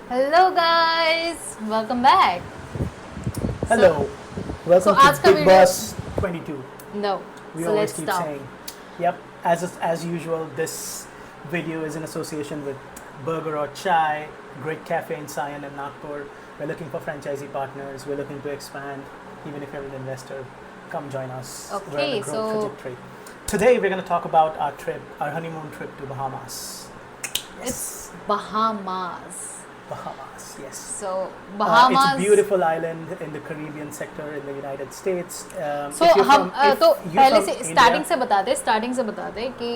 Hello guys, welcome back. So, Hello, welcome to आज का Big video Boss 22. no. We So always let's keep stop. saying, yep. As usual, this video is in association with Burger or Chai, great cafe in Sion and Nagpur. We're looking for franchisee partners. We're looking to expand. Even if you're an investor, come join us. We're on Okay, a growth so trajectory. Today we're going to talk about our trip, our honeymoon trip to Bahamas. it's Bahamas. Bahamas, yes. So It's Bahamas. a beautiful island in the Caribbean sector in the United States. So if you're हम from, if तो you're पहले from से India- starting से बता दे कि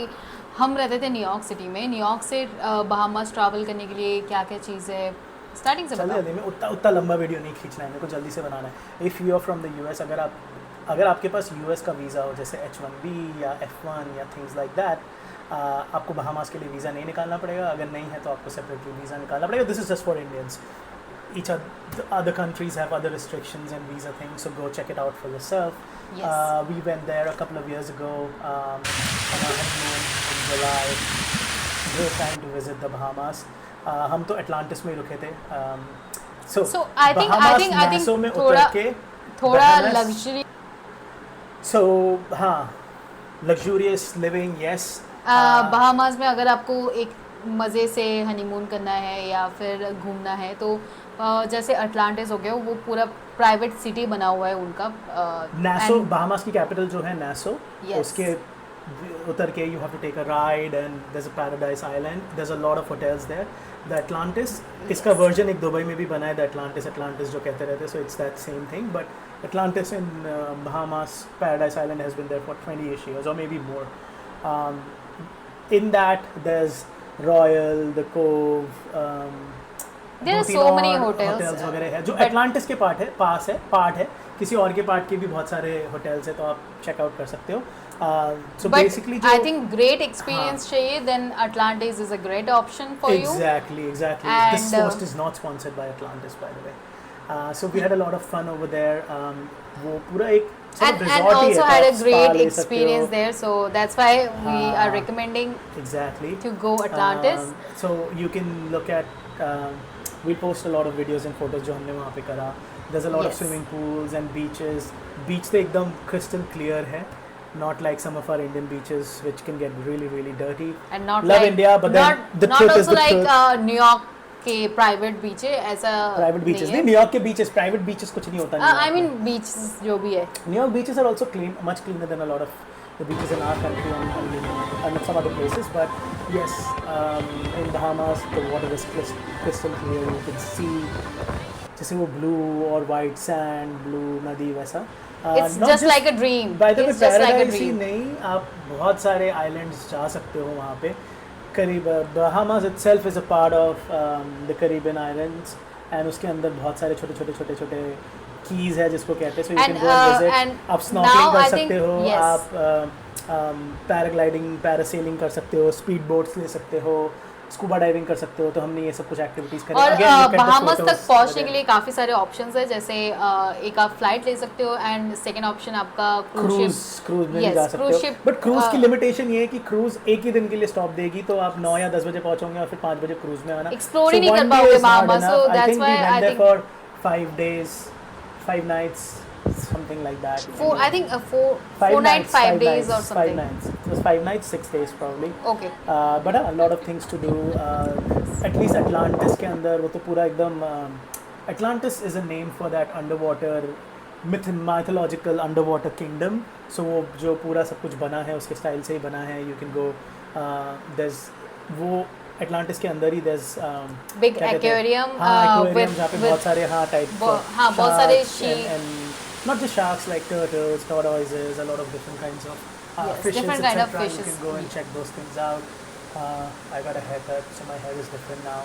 हम रहते थे न्यूयॉर्क सिटी में. न्यूयॉर्क से बहामास ट्रैवल करने के लिए क्या क्या चीज़ है, स्टार्टिंग से चल बता. जल्दी में उतना लंबा वीडियो नहीं खींचना है, मेरे को जल्दी से बनाना है. If you are from the US, अगर आपके पास यूएस का वीज़ा हो जैसे H1B या F1 या थिंग्स लाइक दैट, आपको बहामास के लिए वीज़ा नहीं निकालना पड़ेगा. अगर नहीं है तो आपको सेपरेटली वीज़ा निकालना पड़ेगा. This is just for Indians. Each other countries have other restrictions and visa things, so go check it out for yourself. Yes. We went there a couple of years ago on our honeymoon in July. Great time to visit the Bahamas. हम तो Atlantis में ही रुके थे. So I think Nassau में उतर के थोड़ा Bahamas- luxury. So हाँ, luxurious living, yes. बहामास में अगर आपको एक मज़े से हनीमून करना है या फिर घूमना है तो जैसे अटलांटिस हो गया, वो पूरा प्राइवेट सिटी बना हुआ है उनका. नासो, and- बहामास की कैपिटल जो है नासो, Yes. उसके उतर के you have to take a ride and there is a paradise island. There is a lot of hotels there. The Atlantis, इसका वर्जन एक दुबई में भी बना है, द अटलांटिस जो कहते रहते हैं. So it's that same thing, but Atlantis in Bahamas paradise island has been there for 20 years or maybe more. In that there's Royal, the Cove, There are दो-तीन so many और hotels, hotels वगैरह है जो but- Atlantis के part है. किसी और के पार्ट के भी बहुत सारे होटल्स है, तो आप चेकआउट कर सकते हो. So but basically I think great experience चाहिए then Atlantis is a great option for you. exactly this And, post is not sponsored by Atlantis, by the way. So we had a lot of fun over there. वो पूरा एक and resort he also है, had a आप spa great ले सकते हो. experience there, so that's why we are हाँ. recommending Exactly. to go Atlantis. So you can look at. We post a lot of videos and photos जो हमने वहाँ पे करा. There's a lot of Yes. swimming pools and beaches. Beach तो एकदम crystal clear है. Not like some of our Indian beaches which can get really really dirty. And not Love like India, but then the not truth is also the like truth. New York के private beach है ऐसा. Private beaches. नहीं नहीं, है. New York के beaches, private beaches कुछ नहीं होता. I mean beach जो भी है. New York beaches are also clean, much cleaner than a lot of the beaches in our country and some other places. But yes, in Bahamas, the water is crystal clear. You can see जैसे वो blue और white sand, blue नदी वैसा. It's not just like a dream. By the way, It's just like a paradise he dream. नहीं, आप बहुत सारे islands जा सकते हो वहाँ पे. Bahamas itself is a part of the Caribbean islands, and उसके अंदर बहुत सारे छोटे कीज है जिसको कहते हैं. So you And, can go and visit. and आप स्नॉर्कलिंग now कर I think- सकते हो, yes. आप पैराग्लाइडिंग, पैरासेलिंग कर सकते हो, स्पीड बोट्स ले सकते हो, स्कूबा डाइविंग कर सकते हो. तो हमने ये सब कुछ एक्टिविटीज करी. और Again, look at the Bahamas photos तक पहुंचने वगैरह. के लिए काफ़ी सारे ऑप्शंस है. जैसे एक आप फ्लाइट ले सकते हो एंड सेकंड ऑप्शन आपका क्रूज में भी Yes, जा cruise सकते हो. ship, बट क्रूज की लिमिटेशन ये है कि क्रूज एक ही दिन के लिए स्टॉप देगी, तो आप 9 या 10 बजे पहुंचोगे और फिर 5 बजे क्रूज में आना. Explore ही नहीं कर पाओगे Bahamas, so that's why I think- for 5 days, 5 nights, something like that. I think 4 nights 5 days or something. 5 nights. It was 5 nights, 6 days probably. Okay. But a lot of things to do. At least Atlantis के अंदर वो तो पूरा एकदम Atlantis is a name for that underwater mythological underwater kingdom. So वो जो पूरा सब कुछ बना है उसके स्टाइल से ही बना है. You can go. There's वो Atlantis के अंदर ही there's Big क्या कहते हैं? aquarium, हाँ, aquarium with- जहाँ पे with- बहुत सारे हाँ type हाँ, बहुत सारे sharks and not just sharks, like turtles, tortoises, a lot of different kinds of Yes, fishes, different kind of etc. You fishes. can go and check those things out. I got a haircut, so my hair is different now.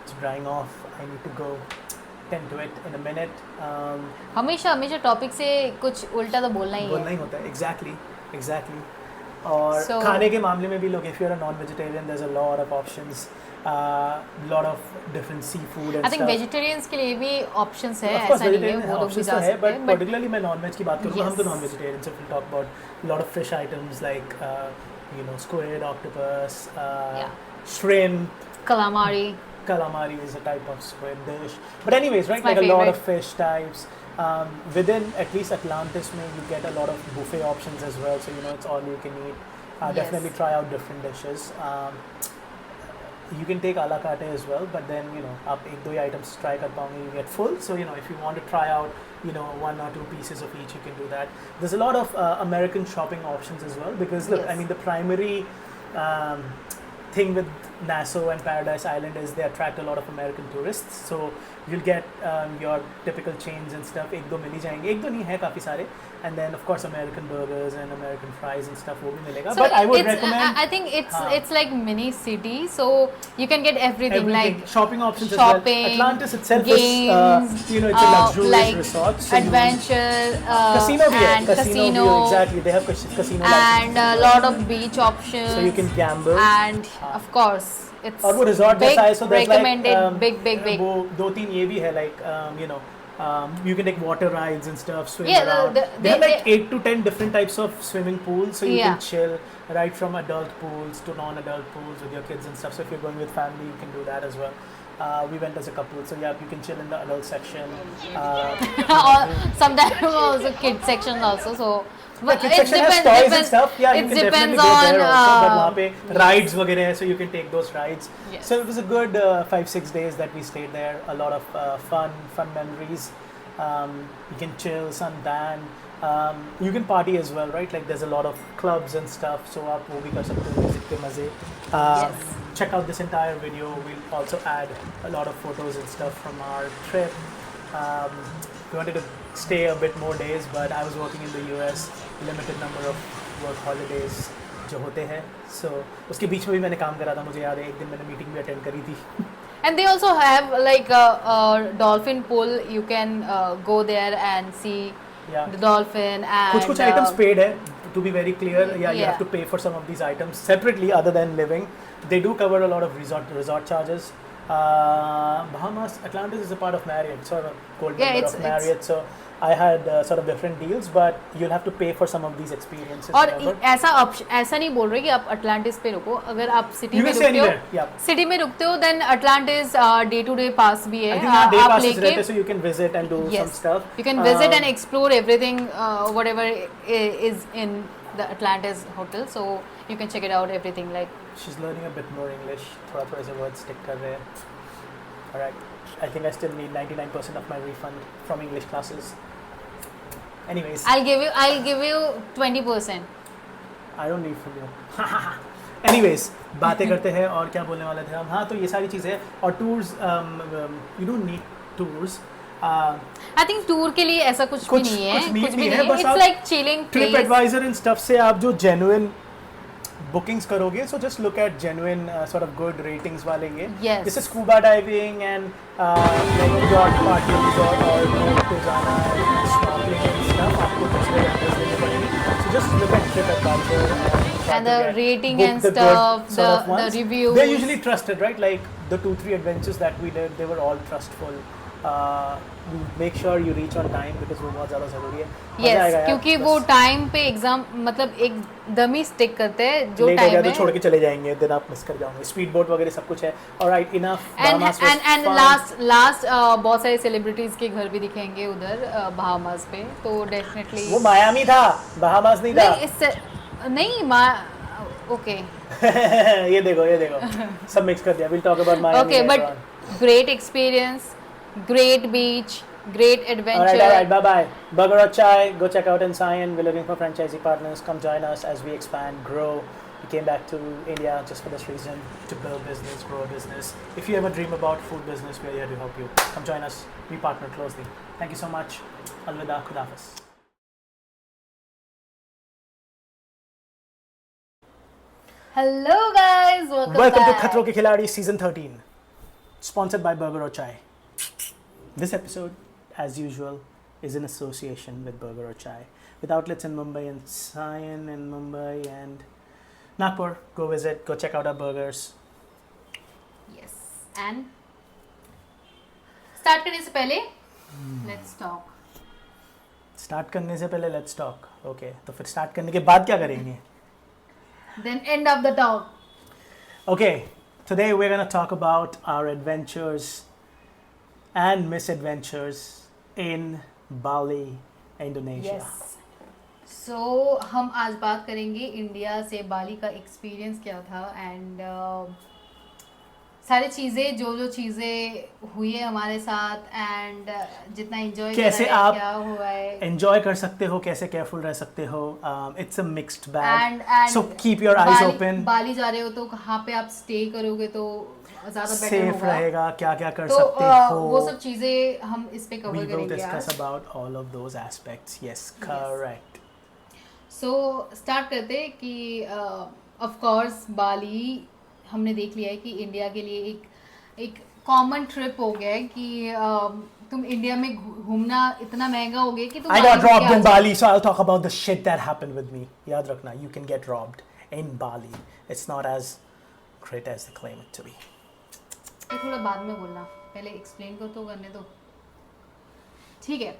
It's drying off. I need to go tend to it in a minute. हमेशा topic से कुछ उल्टा तो बोलना ही बोलना है. ही होता है. Exactly. और So- खाने के मामले में भी लोग, if you're a non-vegetarian, there's a lot of options. Lot of different seafood and I think stuff. Vegetarians के लिए भी ऑप्शंस है. Of course, ऐसा नहीं है vegetarian वो लोग भी options जा तो है, सकते but हैं. बट particularly मैं non-veg की बात करूँ तो हम तो Yes. non-vegetarian, so we'll talk about a lot of fish items like squid, octopus, Yeah. shrimp, calamari. calamari is a type of squid dish. But anyways, right, It's my like a lot favorite. of fish types. Within at least Atlantis, you get a lot of buffet options as well. So it's all you can eat. Yes. Definitely try out different dishes. You can take a la carte as well, but then आप एक दो ही items try कर पाओगे, you get full. So if you want to try out one or two pieces of each, you can do that. There's a lot of American shopping options as well, because look, Yes. I mean, the primary thing with Nassau and Paradise Island is they attract a lot of American tourists. So you'll get your typical chains and stuff. एक दो मिल ही जाएंगे, एक दो नहीं है काफी सारे. And then of course American burgers and American fries and stuff वो भी मिलेगा. So But I would it's, recommend. I think it's हाँ. it's like mini city, so you can get everything, Everything. like Shopping options shopping, as well. Atlantis itself games, is, it's a luxurious like resort. So adventure, casino भी है. and Casino भी, exactly. They have casino and a licenses. lot of beach options. So you can gamble. And of course, it's और वो resort big, जैसा है, so there's recommended, like big. वो दो तीन ये भी है, like you can take water rides and stuff, swim Yeah, around. They have like they- 8 to 10 different types of swimming pools, so you Yeah. can chill right from adult pools to non-adult pools with your kids and stuff. So if you're going with family, you can do that as well. We went as a couple, so yeah, you can chill in the adult section. or sometimes also kid section also. So The kids section has toys and stuff. Yeah, you it can depends definitely go on there also. But वहाँ पे rides वगैरह है, so you can take those rides. Yes. So it was a good 5-6 days that we stayed there. A lot of fun memories. You can chill, suntan. You can party as well, right? Like there's a lot of clubs and stuff. So आप वो भी कर सकते हो music के मजे. Yes. Check out this entire video. We'll also add a lot of photos and stuff from our trip. We wanted to stay a bit more days, but I was working in the US. Limited number of work holidays जो होते हैं. So उसके बीच में भी मैंने काम करा था. मुझे याद है एक दिन मैंने मीटिंग भी अटेंड करी थी. And they also have like a dolphin pool. You can go there and see Yeah. the dolphin and कुछ items paid है. To be very clear, you Yeah. have to pay for some of these items separately other than living. They do cover a lot of resort charges. Bahamas, Atlantis is a part of Marriott, sort of gold Yeah, member it's- of Marriott. So I had sort of different deals, but you'll have to pay for some of these experiences. और whenever. ऐसा नहीं बोल रहे कि आप Atlantis पे रुको. अगर आप सिटी You में can stay रुकते हो, anywhere. Yeah. सिटी में रुकते हो, then Atlantis day to day pass भी है. I think day आप passes रहते लेके so you can visit and do some yes, stuff. you can visit and explore everything, whatever is in the Atlantis hotel. So you can check it out, everything like. She's learning a bit more English. थोड़ा से words stick कर रहे हैं. Alright. I think I still need 99% of my refund from English classes. Anyways, I'll give you 20%. I don't need from you. Anyways, बातें करते हैं और क्या बोलने वाले थे हम. हाँ, तो ये सारी चीज़ें और tours. You don't need tours. I think tour के लिए ऐसा कुछ भी नहीं है. कुछ need कुछ भी नहीं है, नहीं है. बस It's आप like chilling Trip place. advisor and stuff से आप जो genuine bookings करोगे, so just look at genuine sort of good ratings वाले ये. Yes. This is scuba diving and like yacht parties or boat पे जाना and snorkeling and stuff. आपको दूसरे vendors लेने पड़ेंगे. So just look at TripAdvisor and try And to the get- rating book and the good stuff, sort of the ones. reviews. They're usually trusted, right? Like the 2-3 adventures that we did, they were all trustful. Make sure you reach on time because वो बहुत ज़्यादा ज़रूरी है. मज़ा Yes, आएगा यार, क्योंकि बस वो टाइम पे एग्जाम मतलब एकदम ही स्टिक करते हैं जो लेट हो टाइम गया है. तो छोड़ के चले जाएंगे, दिन आप मिस कर जाओगे. स्पीड बोट वगैरह सब कुछ है. Alright, enough. एंड लास्ट बहुत सारे सेलिब्रिटीज के घर भी दिखेंगे उधर बहामास पे. तो डेफिनेटली वो मायामी था, बहामास नहीं था. नहीं इससे नहीं ओके ये देखो सब मिक्स कर दिया. Will talk about Miami. Okay but great experience, great beach, great adventure. Alright, bye-bye. Burger or Chai, go check out Ensign. We're looking for franchisee partners. Come join us as we expand, grow. We came back to India just for this reason, to build business, grow a business. If you ever dream about food business, we're here to help you. Come join us. We partner closely. Thank you so much. Alvida, Khudafis. Hello guys, welcome Welcome to back. Khatron Ke Khiladi Season 13. Sponsored by Burger or Chai. This episode, as usual, is in association with Burger or Chai. With outlets in Mumbai and Sion in Mumbai and Nagpur. Go visit, go check out our burgers. Yes. And start करने से पहले let's talk. Start करने से पहले let's talk. Okay, तो फिर start करने के बाद क्या करेंगे? Then end of the talk. Okay, Today we're going to talk about our adventures and misadventures in Bali, Indonesia. Yes so हम आज बात करेंगे इंडिया से बाली का एक्सपीरियंस क्या था एंड सारी चीज़ें जो चीज़ें हुई है हमारे साथ एंड जितना एंजॉय कैसे करा है आप क्या हुआ है एंजॉय कर सकते हो, कैसे केयरफुल रह सकते हो. It's a mixed bag, and so keep your eyes open. Bali जा रहे हो तो कहाँ पे आप स्टे करोगे तो ज़्यादा बेटर सेफ होगा रहेगा, क्या क्या कर तो सकते हो, वो सब चीज़ें हम इस पे we कवर will करेंगे discuss आज about all of those aspects. Yes, correct. So start करते हैं कि ऑफ कोर्स बाली हमने देख लिया है कि इंडिया के लिए एक कॉमन ट्रिप हो गया है कि तुम इंडिया में घूमना इतना महंगा हो गया कि तुम I बाली got घूम के robbed आ in जाओ। Bali, so I'll talk about the shit that happened with me. याद रखना, you can get robbed in Bali. It's not as great as they claim it to be. ये थोड़ा बाद में बोलना, पहले एक्सप्लेन कर तो करने दो, ठीक है.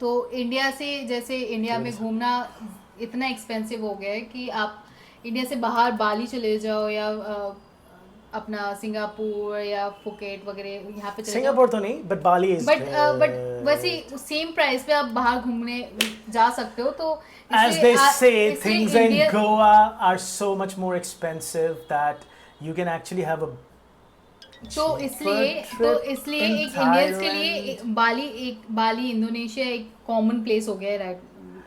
तो इंडिया से जैसे इंडिया में घूमना इतना एक्सपेंसिव हो गया है कि आप इंडिया से बाहर बाली चले जाओ या अपना सिंगापुर या फुकेट वगैरह यहाँ पे चले जाओ, Singapore तो नहीं, but Bali is. बट वैसे सेम प्राइस पे आप बाहर घूमने जा सकते हो. तो As they say, इसलिए things in India Goa are so much more expensive that you can actually have a. तो इसलिए in एक इंडियंस के लिए Thailand. बाली इंडोनेशिया एक कॉमन प्लेस हो गया है राइट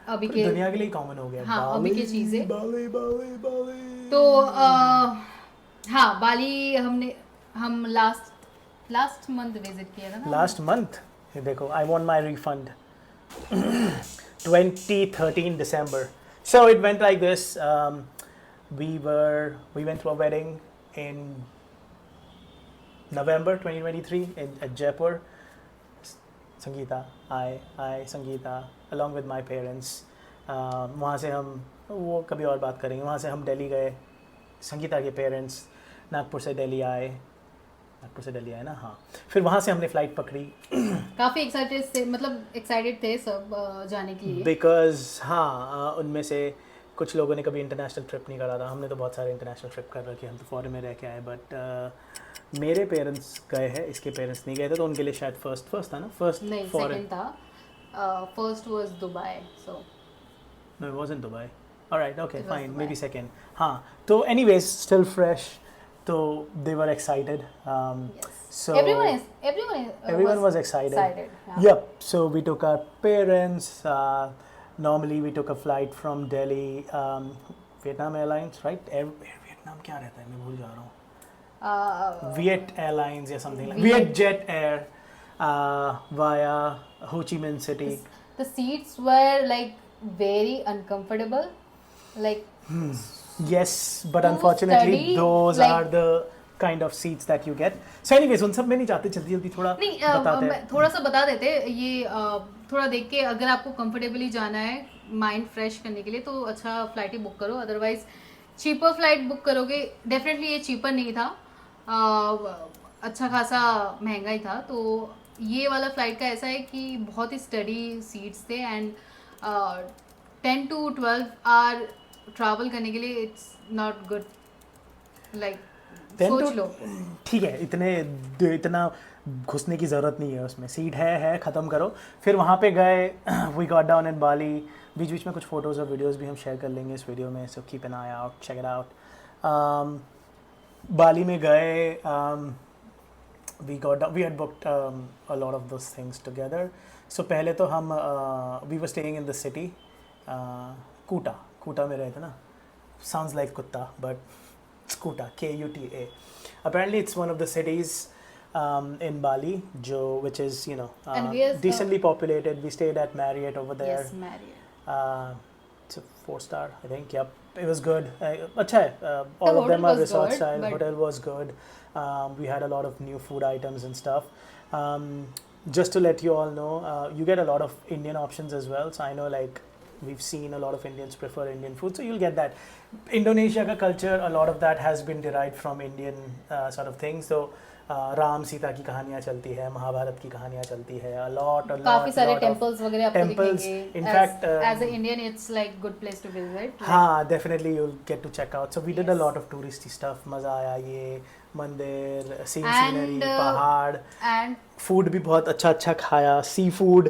अभी के. दुनिया के लिए कॉमन हो गया. हाँ, अभी की चीज़ें. Bali. तो हाँ बाली हम लास्ट मंथ विजिट किया था ना. Last month, ये देखो, I want my refund. 2013 December. So it went like this. We went to a wedding in November 2023 at Jaipur. Sangeeta, Sangeeta, along with my parents. वहाँ से हम वो कभी और बात करेंगे. वहाँ से हम दिल्ली गए. संगीता के पेरेंट्स नागपुर से दिल्ली आए ना. हाँ, फिर वहाँ से हमने फ़्लाइट पकड़ी. काफ़ी एक्साइटेड थे सब जाने के लिए. बिकॉज हाँ, उनमें से कुछ लोगों ने कभी इंटरनेशनल ट्रिप नहीं करा था. हमने तो बहुत सारे इंटरनेशनल ट्रिप कर रखे, हम तो फॉरेन में रह के आए. बट मेरे पेरेंट्स गए हैं, इसके पेरेंट्स नहीं गए थे, तो उनके लिए शायद फर्स्ट था ना. फर्स्ट नहीं, सेकंड था. First was Dubai. So No, it wasn't Dubai. All right, okay, It was fine, Dubai. maybe second. हाँ, तो anyways, still fresh. So they were excited. yes. So everyone was excited. yeah. Yep. So we took our parents. Normally we took a flight from Delhi, Vietnam Airlines, right? Vietnam क्या रहता है? मैं भूल जा रहा हूँ. Viet Airlines या something like Viet Jet Air via Ho Chi Minh City. The seats were like very uncomfortable, like Yes, but Too unfortunately sturdy, those like- are the kind of seats that you get. So anyways, उन सब में नहीं जाते, जल्दी थोड़ा नहीं बताते हैं. थोड़ा सा बता देते ये थोड़ा देख के अगर आपको कंफर्टेबली जाना है माइंड फ्रेश करने के लिए तो अच्छा फ्लाइट ही बुक करो. अदरवाइज चीपर फ्लाइट बुक करोगे. डेफिनेटली ये चीपर नहीं था, अच्छा खासा महंगा ही था. तो ये वाला फ्लाइट का ऐसा है कि बहुत ही स्टडी सीट्स थे एंड 10 to 12 आवर ट्रैवल करने के लिए इट्स नॉट गुड. लाइक सोच लो. ठीक है, इतना घुसने की ज़रूरत नहीं है उसमें. सीट है, ख़त्म करो. फिर वहाँ पे गए. वी गॉट डाउन इन बाली. बीच में कुछ फ़ोटोज़ और वीडियोज़ भी हम शेयर कर लेंगे इस वीडियो में. So keep an eye out, check it out. Bali में गए. we had booked a lot of those things together. So पहले तो हम we were staying in the city. Kuta में रहे थे ना. Sounds like कुत्ता, but it's Kuta, Kuta. Apparently it's one of the cities in Bali, which is And we are, decently populated. We stayed at Marriott over there. Yes, Marriott. It's a 4-star, I think. Yep, it was good. अच्छा है. All of them are was resort good, style. but- Hotel was good. We had a lot of new food items and stuff. Just to let you all know, you get a lot of Indian options as well. So I know, like, we've seen a lot of Indians prefer Indian food, so you'll get that. Indonesia ka culture, a lot of that has been derived from Indian sort of things. So Ram Sita की कहानियाँ चलती है, महाभारत की कहानियाँ चलती है, a lot काफी सारे टेम्पल्स वगैरह आपको temples. दिखेंगे. In fact, as an Indian, it's like good place to visit. Like, हाँ, definitely you'll get to check out. So we did a Yes. lot of touristy stuff. मज़ा आया, ये मंदिर, And, सीनरी, पहाड़, and food भी बहुत अच्छा अच्छा खाया, sea food.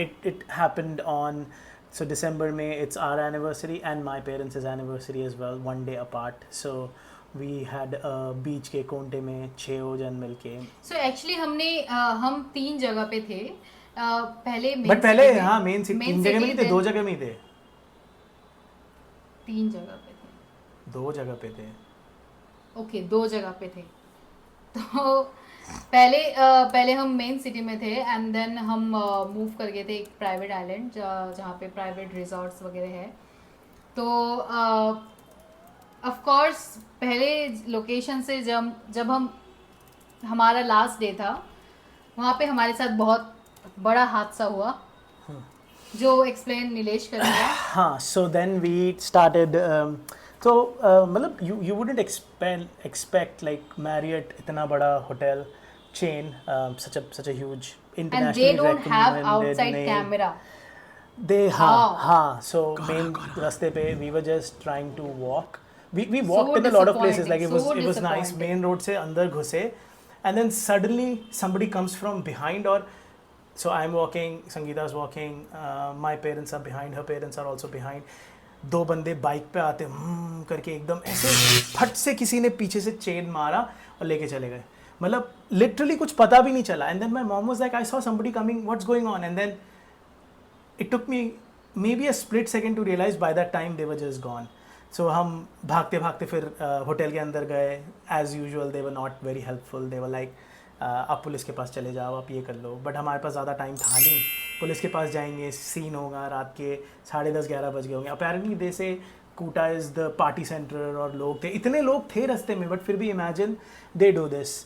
It happened on, so December में it's our anniversary and my parents' anniversary as well, one day apart. So we had a beach के कोंटे में 6 जन मिलके. so actually हम 3 जगह पे थे. पहले main बट पहले city में- हाँ मेन सिटी main 3 जगह में city, नहीं थे, 2 then जगह में ही थे. 3 जगह पे थे. 2 जगह पे थे. ओके 2 जगह पे थे. तो पहले हम मेन सिटी में थे एंड देन हम मूव कर गए थे एक प्राइवेट आइलैंड जहाँ पे प्राइवेट रिजॉर्ट्स वगैरह है. तो ऑफ कोर्स पहले लोकेशन से जब हम हमारा लास्ट डे था वहाँ पे हमारे साथ बहुत बड़ा हादसा हुआ जो एक्सप्लेन नीलेश करेगा. हाँ, so then we started. So मतलब you wouldn't expect like Marriott इतना बड़ा hotel chain, such a huge and internationally they don't have recommended outside name. Camera. They Wow. हाँ. So main रास्ते पे we were just trying to walk. We walked So in a lot of places, like disappointing, it was nice. disappointing. Main road से अंदर घुसे and then suddenly somebody comes from behind, or so I'm walking, Sangeeta's walking, my parents are behind, her parents are also behind. 2 बंदे bike पे आते करके एकदम ऐसे फट से किसी ने पीछे से चेन मारा और लेके चले गए. मतलब लिटरली कुछ पता भी नहीं चला. And then my mom was like, I saw somebody coming, what's going on? And then it took me maybe a split second to realize by that time they were just gone. So हम भागते भागते फिर hotel के अंदर गए. As usual they were not very helpful. They were like आप police के पास चले जाओ, आप ये कर लो. बट हमारे पास ज़्यादा टाइम था नहीं. पुलिस के पास जाएंगे, सीन होगा, रात के 10:30-11 बज गए होंगे. अपेरेंटली दे से कूटा इज़ द पार्टी सेंटर और लोग थे, इतने लोग थे रास्ते में, बट फिर भी इमेजिन दे डू दिस.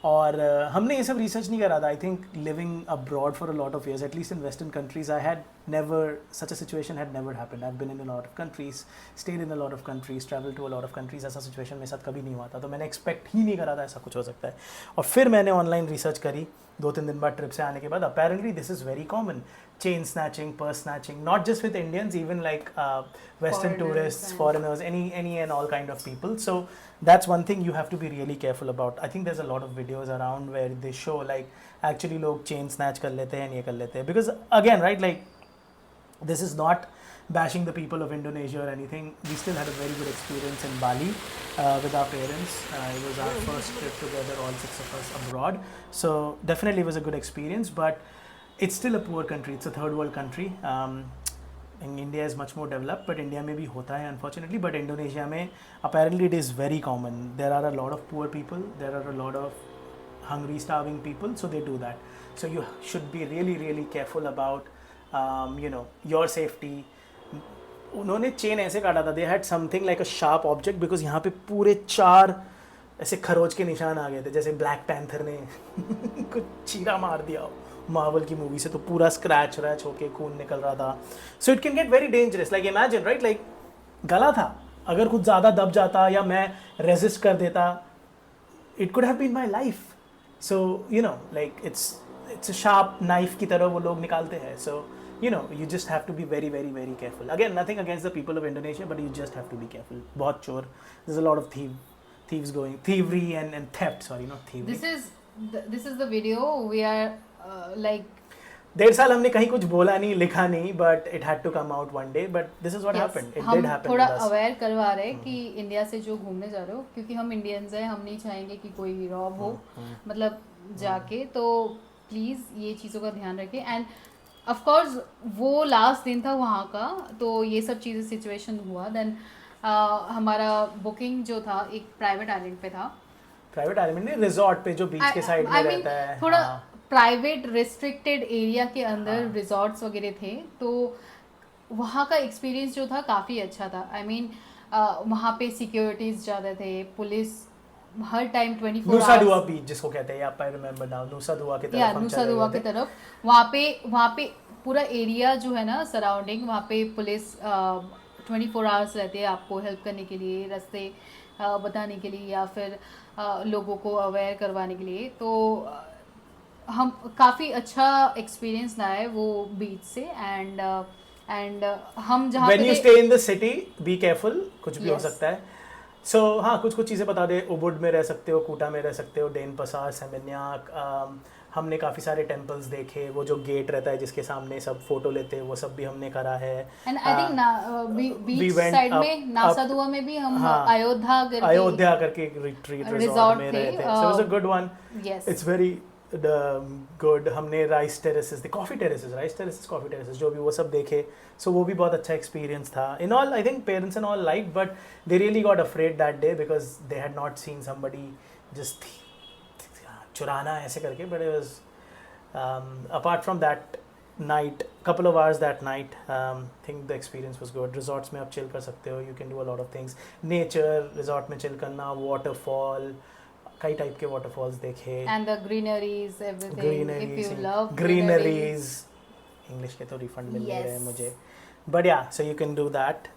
और हमने ये सब रिसर्च नहीं करा था. I think living abroad for a lot of years, at least in western countries, I had never such a situation had never happened. I have been in a lot of countries, stayed in a lot of countries, travel to a lot of countries. ऐसा situation मेरे साथ कभी नहीं हुआ था, तो मैंने expect ही नहीं करा था ऐसा कुछ हो सकता है. और फिर मैंने ऑनलाइन रिसर्च करी 2-3 दिन बाद ट्रिप से आने के बाद. Apparently this is very common. Chain snatching, purse snatching, not just with Indians, even like Western Foreigners tourists, and- foreigners, any and all kind of people. So that's one thing you have to be really careful about. I think there's a lot of videos around where they show like actually log chain snatch kar lete hain, ye kar lete hain. Because again, right, like this is not bashing the people of Indonesia or anything. We still had a very good experience in Bali with our parents. It was our first trip together, all 6 of us abroad. So definitely it was a good experience, but it's still a poor country. It's a third world country. In India is much more developed, but India में भी होता है unfortunately. But Indonesia में apparently it is very common. There are a lot of poor people. There are a lot of hungry, starving people. So they do that. So you should be really, really careful about, your safety. उन्होंने chain ऐसे काटा था. They had something like a sharp object because यहाँ पे पूरे 4 ऐसे खरोच के निशान आ गए थे, जैसे ब्लैक पैंथर ने कुछ चीरा मार दिया हो मार्वल की मूवी से. तो पूरा स्क्रैच वैच होके खून निकल रहा था. So it can get very dangerous. Like imagine, right, like गला था, अगर कुछ ज़्यादा दब जाता या मैं रेजिस्ट कर देता, it could have been my life. So like it's a sharp knife की तरह वो लोग निकालते हैं. सो you just have to be very, very, very careful. Again, nothing against the people of Indonesia, but you just have to be careful. बहुत चोर. There's a lot of thieves going, thievery and theft. Sorry, not thievery. This is the video we are like 1.5 साल हमने कहीं कुछ बोला नहीं, लिखा नहीं, but it had to come out one day. But this is what yes, happened. It हम did happen थोड़ा with us. अवेयर करवा रहे हैं कि इंडिया से जो घूमने जा रहे हो, क्योंकि हम इंडियंस हैं, हम नहीं चाहेंगे कि कोई रॉब हो मतलब जाके. तो प्लीज़ ये चीज़ों का ध्यान रखें. एंड ऑफ कोर्स वो लास्ट दिन था वहाँ का, तो ये सब चीज़ें सिचुएशन हुआ. देन हमारा बुकिंग जो था एक प्राइवेट आइलैंड पे था. प्राइवेट आइलैंड में रिजॉर्ट पे जो बीच के साइड में रहता है, थोड़ा हाँ. प्राइवेट रिस्ट्रिक्टेड एरिया के अंदर रिजॉर्ट्स वगैरह थे. तो वहाँ का एक्सपीरियंस जो था काफ़ी अच्छा था. आई मीन वहाँ पे सिक्योरिटीज़ ज़्यादा थे, पुलिस हर टाइम 24 नूसा दुआ बीच जिसको कहते हैं, आप आई रिमेम्बर नाउ, नूसा दुआ की तरफ हम नुसा चले दुआ गए की थे. तरफ. वहाँ पे पूरा एरिया जो है ना सराउंडिंग, वहाँ पे पुलिस 24 आवर्स रहते हैं आपको हेल्प करने के लिए. रास्ते बताने के लिए या फिर लोगों को अवेयर करवाने के लिए। तो हम काफ़ी अच्छा एक्सपीरियंस रहा है वो बीच से। एंड हम जहाँ When पे you थे- stay in the city, be careful, कुछ भी हो Yes. सकता है। So हाँ, कुछ चीज़ें बता दे। उबुड में रह सकते हो, कूटा में रह सकते हो, डेनपसार, सेमिन्याक। हमने काफ़ी सारे टेम्पल्स देखे। वो जो गेट रहता है जिसके सामने सब फोटो लेते हैं, वो सब भी हमने करा है। And I think we beach went side up- में नासादुआ में भी हम हाँ, अयोध्या करके अयोध्या करके एक रिट्रीट resort रिजॉर्ट में थे, रहे थे। So it was a good one. Yes It's very good. हमने rice terraces, coffee terraces, rice terraces, coffee terraces, जो भी वो सब देखे। सो वो भी बहुत अच्छा एक्सपीरियंस था। In all I think parents and all like, but they really got afraid that day because they had not seen somebody just चुराना ऐसे करके। But it was apart from that night, couple of hours that night, think the experience was good. Resorts में आप chill कर सकते हो, you can do a lot of things. Nature, resort में chill करना, waterfall, कई टाइप के waterfalls देखे। And the greeneries everything, if Greeneries, you love greeneries, English के तो refund मिल नहीं रहे Yes. मुझे। But yeah, so you can do that.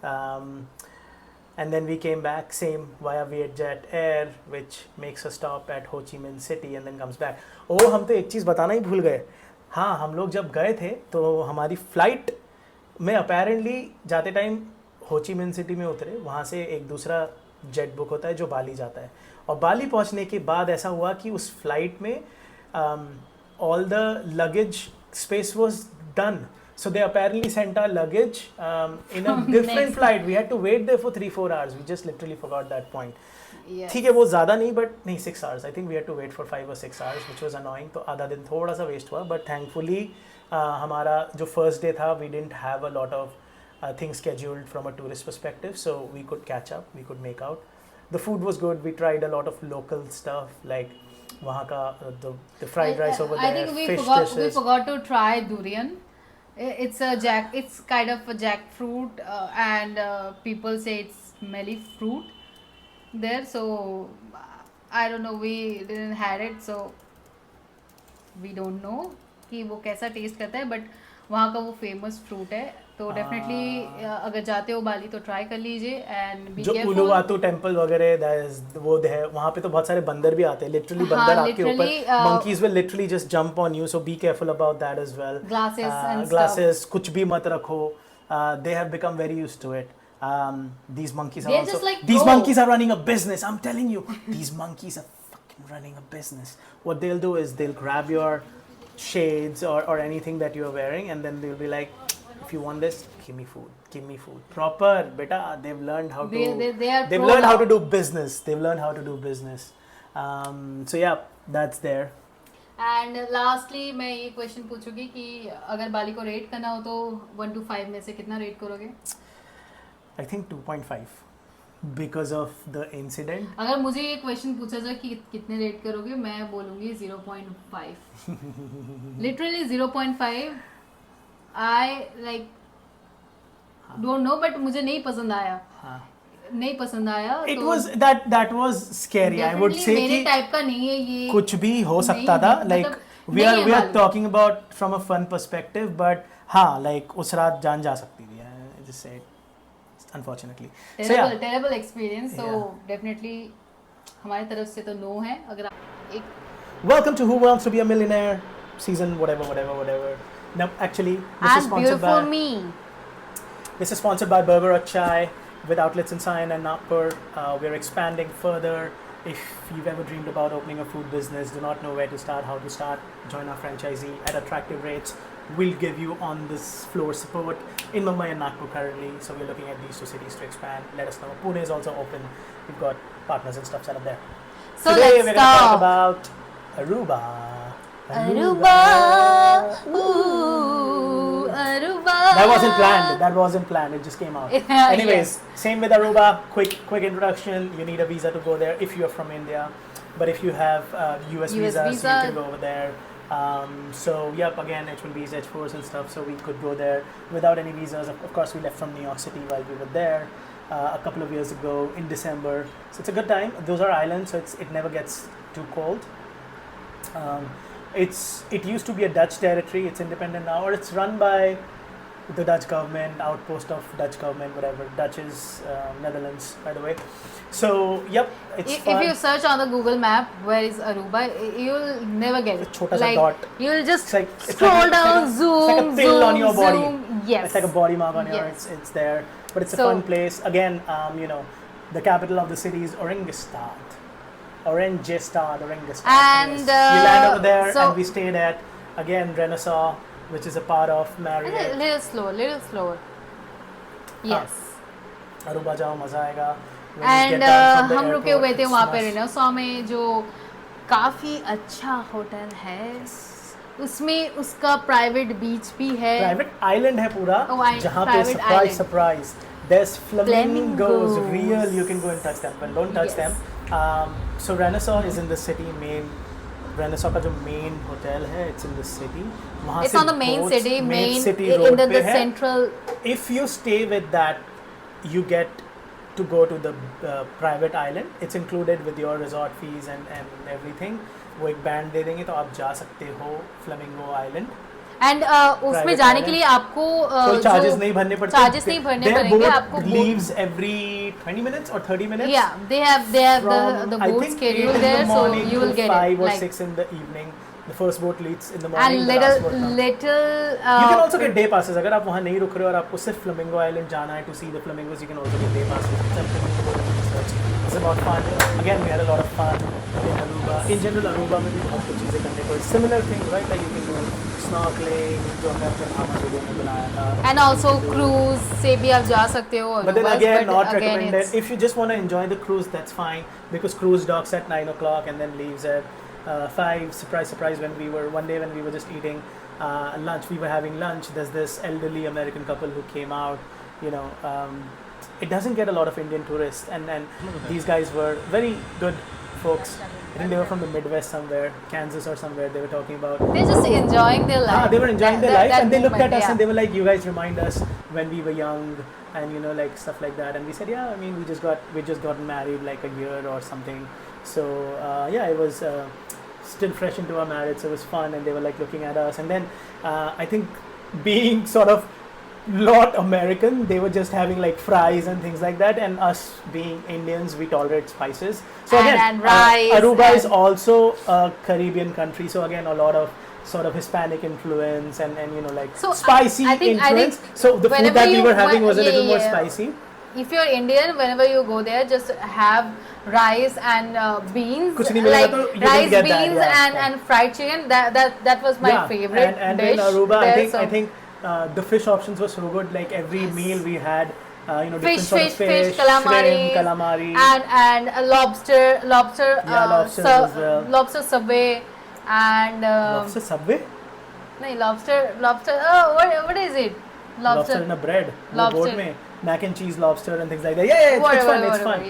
And then we came back, same via Vietjet Air, which makes a stop at Ho Chi Minh City and then comes back. Oh, हम तो एक चीज़ बताना ही भूल गए। हाँ, हम लोग जब गए थे तो हमारी फ़्लाइट में अपेरेंटली जाते टाइम हो ची मिन सिटी में उतरे। वहाँ से एक दूसरा जेट बुक होता है जो बाली जाता है। और बाली पहुँचने के बाद ऐसा हुआ कि उस फ्लाइट में all the luggage space was done. So they apparently sent our luggage in a different Next. flight. We had to wait there for 3-4 hours. We just literally forgot that point. Yes. ठीक है, वो ज़्यादा नहीं, but नहीं 6 hours. I think we had to wait for 5 or 6 hours, which was annoying. तो आधा दिन थोड़ा सा वेस्ट हुआ, बट थैंकफुली हमारा जो फर्स्ट डे था, we didn't have a lot of things scheduled from a tourist perspective, so we could catch up, we could make out. The food was good. We tried a lot of local stuff, like वहाँ का the fried rice over I there, think we fish forgot dishes. we forgot to try durian. It's kind of a jackfruit, and people say it's smelly fruit there. So I don't know. We didn't had it, so we don't know कि वो कैसा test करता है, but वहाँ का वो famous fruit है। तो डेफिनेटली अगर जाते हो बाली तो ट्राई कर लीजिए एंड बी जो केयरफुल। उलुवातु टेम्पल वगैरह वो है, वहाँ पे तो बहुत सारे बंदर भी आते हैं। लिटरली हाँ, बंदर आपके ऊपर, literally, monkeys will literally just jump on you, so be careful about that as well. Glasses and glasses, कुछ भी मत रखो। They have become very used to it. These monkeys are They're also, just like these pro. monkeys are running a business. I'm telling you, these monkeys are fucking running a business. What they'll do is they'll grab your shades or anything that you're wearing, and then they'll be like, if you want this, give me food, give me food. Proper, beta, they've learned how to, they are they've pro learned how now. to do business. They've learned how to do business. So yeah, that's there. And lastly मैं ये question पूछूंगी कि अगर बाली को rate करना हो तो 1 to 5 में से कितना रेट करोगे? I think 2.5 because of the incident. अगर मुझे ये क्वेश्चन पूछा जाए कि कितने रेट करोगे, मैं बोलूँगी 0.5। Literally 0.5। I like don't know, but मुझे नहीं पसंद आया। हाँ. नहीं पसंद आया। It तो was that was scary. I would definitely say मेरे कि टाइप का नहीं है ये। कुछ भी हो सकता नहीं, था। मतलब Like we नहीं are है we are Bali. talking about from a fun perspective, but हाँ, like उस रात जान जा सकती थी। I just say unfortunately. So yeah. Terrible experience. तो Yeah. डेफिनेटली हमारी तरफ से तो नो है। अगर आप एक Welcome to Who Wants to Be a Millionaire season whatever. No, actually, this is and sponsored beautiful by me. this is sponsored by Burger at Chai with outlets in Sion and Nagpur. We're expanding further. If you've ever dreamed about opening a food business, do not know where to start, how to start, join our franchisee at attractive rates. We'll give you on this floor support in Mumbai and Nagpur currently. So we're looking at these two cities to expand. Let us know. Pune is also open. We've got partners and stuff set up there. So Today let's we're going to talk start. about Aruba. Aruba. Ooh, Aruba. That wasn't planned. It just came out. Anyways, same with Aruba. Quick introduction. You need a visa to go there if you're from India. But if you have US visas, visa. you can go over there. So yep, again H1Bs, H4s and stuff. So we could go there without any visas. Of course, we left from New York City while we were there a couple of years ago in December. So it's a good time. Those are islands, so it never gets too cold. It used to be a Dutch territory. It's independent now, or it's run by the Dutch government, outpost of Dutch government, whatever. Dutch is Netherlands, by the way. So, yep, it's If fun. you search on the Google map where is Aruba, you'll never get it. It's a छोटा सा like dot. you'll just it's scroll like down, zoom, it's like a pill zoom, on your body. zoom. Yes. It's like a body mark on your. Yes. It's there, but it's a So- fun place. Again, you know, the capital of the city is Orangestad. Orangestad. And, Yes. We land over there, so- and we stayed at again Renaissau, which is a part of A Marriott. little slower. Yes. Aruba जाओ मजा आएगा. When you and get down from the हम रुके airport, हुए थे it's वहाँ पे must. Renaissance में जो काफ़ी अच्छा होटल है. उसमें उसका प्राइवेट बीच भी है. Private island है पूरा, Oh, जहाँ पे private island. surprise. There's flamingos, Flamingos. real. You can go and touch them, but don't touch Yes. them. So Renaissau is in the city main. Renaissau का जो main hotel है, it's in the city. वहाँ It's से on the main boats city, main city in road the पे है. central. If you stay with that, you get to go to the private island. It's included with your resort fees and everything. वो एक band दे देंगे तो आप जा सकते हो Flamingo Island. एंड उसमें Private जाने island. के लिए आपको कोई चार्जेस नहीं भरने पड़ते. चार्जेस नहीं भरने Their पड़ेंगे boat आपको. leaves every 20 minutes or 30 minutes. Yeah, they have From, the I boat think, schedule 8 in there, the so morning you will to get 5 it. or Like, 6 in the evening. The first boat leaves in the morning. and the last boat comes. little You can also get day passes. अगर आप वहाँ नहीं रुक रहे हो और आपको सिर्फ Flamingo Island जाना है to see the flamingos, you can also get day passes. It's up to you to research. It's about fun. Again, we had a lot of fun in Aruba. In general, Aruba में भी बहुत कुछ चीज़ें करने को. Similar things, right? Like you can do snorkeling, जो हमने अपने भामा वीडियो में बनाया था. and also cruise से भी आप जा सकते हो. But then Arubas, again, but not again recommended. it's- If you just want to enjoy the cruise, that's fine, because cruise docks at 9 o'clock and then leaves at 5. Surprise, when we were one day when we were just eating lunch, we were having lunch. There's this elderly American couple who came out. You know, it doesn't get a lot of Indian tourists, and these guys were very good folks. I think they were from the Midwest somewhere, Kansas or somewhere. They were talking about. they're just enjoying their life. They were enjoying their That- life, that and they looked moment, at us yeah. and they were like, "You guys remind us when we were young," and you know, like stuff like that. And we said, "Yeah, I mean, we just got married like a year or something." So yeah, it was still fresh into our marriage, so it was fun. And they were like looking at us, and then I think being sort of lot American, they were just having like fries and things like that, and us being Indians, we tolerate spices. So And- again, and rice Aruba is and- also a Caribbean country, so again, a lot of sort of Hispanic influence and you know, like So, spicy I think influence. So the food whenever that we you were having went- was a little yeah, more yeah. spicy. If you're Indian, whenever you go there, just have rice and beans, कुछ नहीं मिलेगा like तो you can rice, get that, beans, yeah, and yeah. and fried chicken. That was my Yeah, favorite and dish. in Aruba, there, I so think the fish options were so good. Like every meal we had, you know, different fish, sort of fish, calamari, shrimp, calamari. and a lobster, Yeah, lobsters as well. lobster subway, and lobster subway, no, lobster. Oh, what is it? lobster in a bread, वो Lobster. boat में mac and cheese lobster and things like that. Yeah, it's Whatever, fun. It's whatever, fun.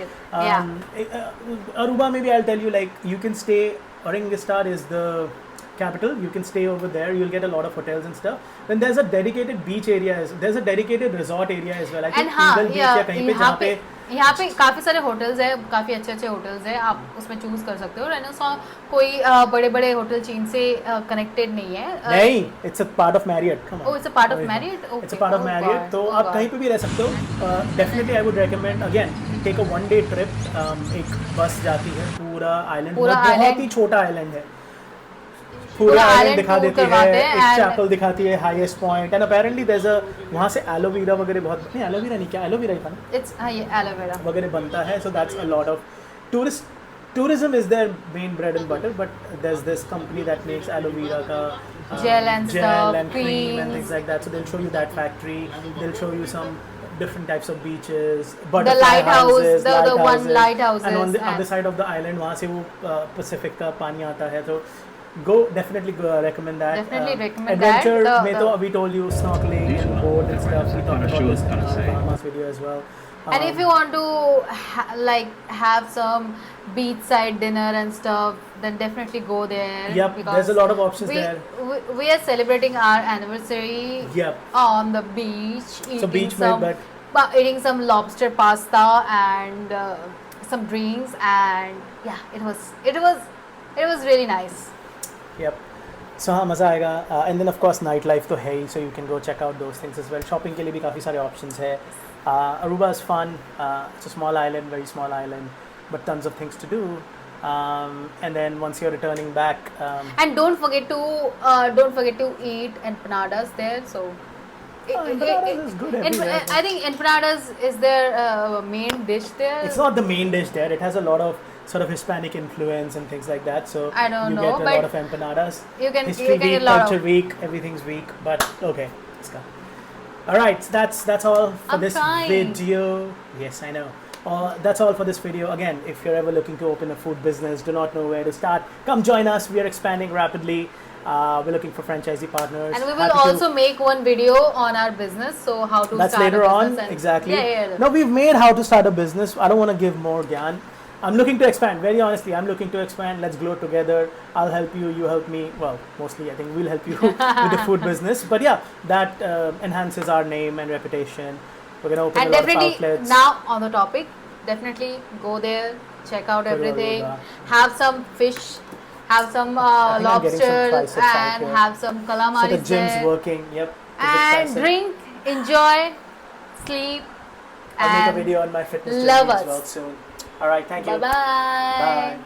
yes. Aruba, maybe I'll tell you, like you can stay. Orangestad is the capital. You can stay over there. You'll get a lot of hotels and stuff. Then there's a dedicated beach area. There's a dedicated resort area as well. I think and हाँ Eagle Beach या कहीं पे जहाँ पे यहाँ पे काफ़ी सारे होटल्स है, काफ़ी अच्छे अच्छे होटल्स है, आप उसमें चूज कर सकते हो. रेनेसां कोई बड़े बड़े होटल चेन से कनेक्टेड नहीं है. नहीं, it's a part of Marriott. Come on. Oh, it's a part of Marriott? It's a Okay. part of Oh, Marriott. God. तो Oh, आप God. कहीं पे भी रह सकते हो. Definitely, I would recommend again take a 1 day trip. एक बस जाती है पूरा island. पूरा बहुत island. ही छोटा island है. पूरा पूरा island island दिखा tour देती है. करवाते हैं एक and- chapel दिखाती है, highest point, and apparently there's a वहाँ से aloe vera वगैरह बहुत नहीं aloe vera नहीं क्या aloe vera ही था ना It's हाँ ये aloe vera. वगैरह बनता है. So that's a lot of tourism is their main bread and butter, but there's this company that makes aloe vera ka Gel and stuff, and cream and creams. things like that. So they'll show you that factory. They'll show you some different types of beaches, The butterfly lighthouse, houses, the one lighthouses. and on the and- other side of the island, वहाँ से वो Pacific का पानी आता है. So definitely recommend that. Definitely recommend that. Adventure में The- तो we told you snorkeling and boat and stuff. We talked about this in say. Bahamas video as well. And if you want to have some beachside dinner and stuff, then definitely go there. Yep, because there's a lot of options we, there. we are celebrating our anniversary Yep. on the beach, eating beach some made, eating some lobster pasta and some drinks, and yeah, it was really nice. Yep. So हाँ मज़ा आएगा. And then of course night life तो है ही, so you can go check out those things as well. Shopping के लिए भी काफ़ी सारे options है. Aruba is fun. It's a small island, very small island, but tons of things to do. And then once you're returning back, And don't forget to eat empanadas there. So empanadas is good everywhere. I think empanadas is their main dish there. It's not the main dish there. It has a lot of sort of Hispanic influence and things like that. So I don't you know, get a but lot of empanadas. you can History get week, a lot culture of. week, everything's week. But okay, let's go. All right, so that's all for I'm this trying. video. Yes, I know. That's all for this video. Again, if you're ever looking to open a food business, do not know where to start, come join us. We are expanding rapidly. We're looking for franchisee partners. And we will Happy to- also make one video on our business. So how to That's start later a on, business and exactly. Yeah. No, we've made how to start a business. I don't want to give more gyan. I'm looking to expand. Very honestly, I'm looking to expand. Let's grow together. I'll help you. You help me. Well, mostly I think we'll help you with the food business. But yeah, that enhances our name and reputation. We're gonna open And a lot of definitely outlets. now on the topic, definitely go there, check out everything, Garuda. have some fish, have some I think I'm getting some lobster, triceps out and here. have some So the calamaris gym's there, working. Yep. It's a and tricep. drink, enjoy, sleep, I'll make a and video on my fitness journey love as us. well soon. All right. Thank you. bye bye. Bye.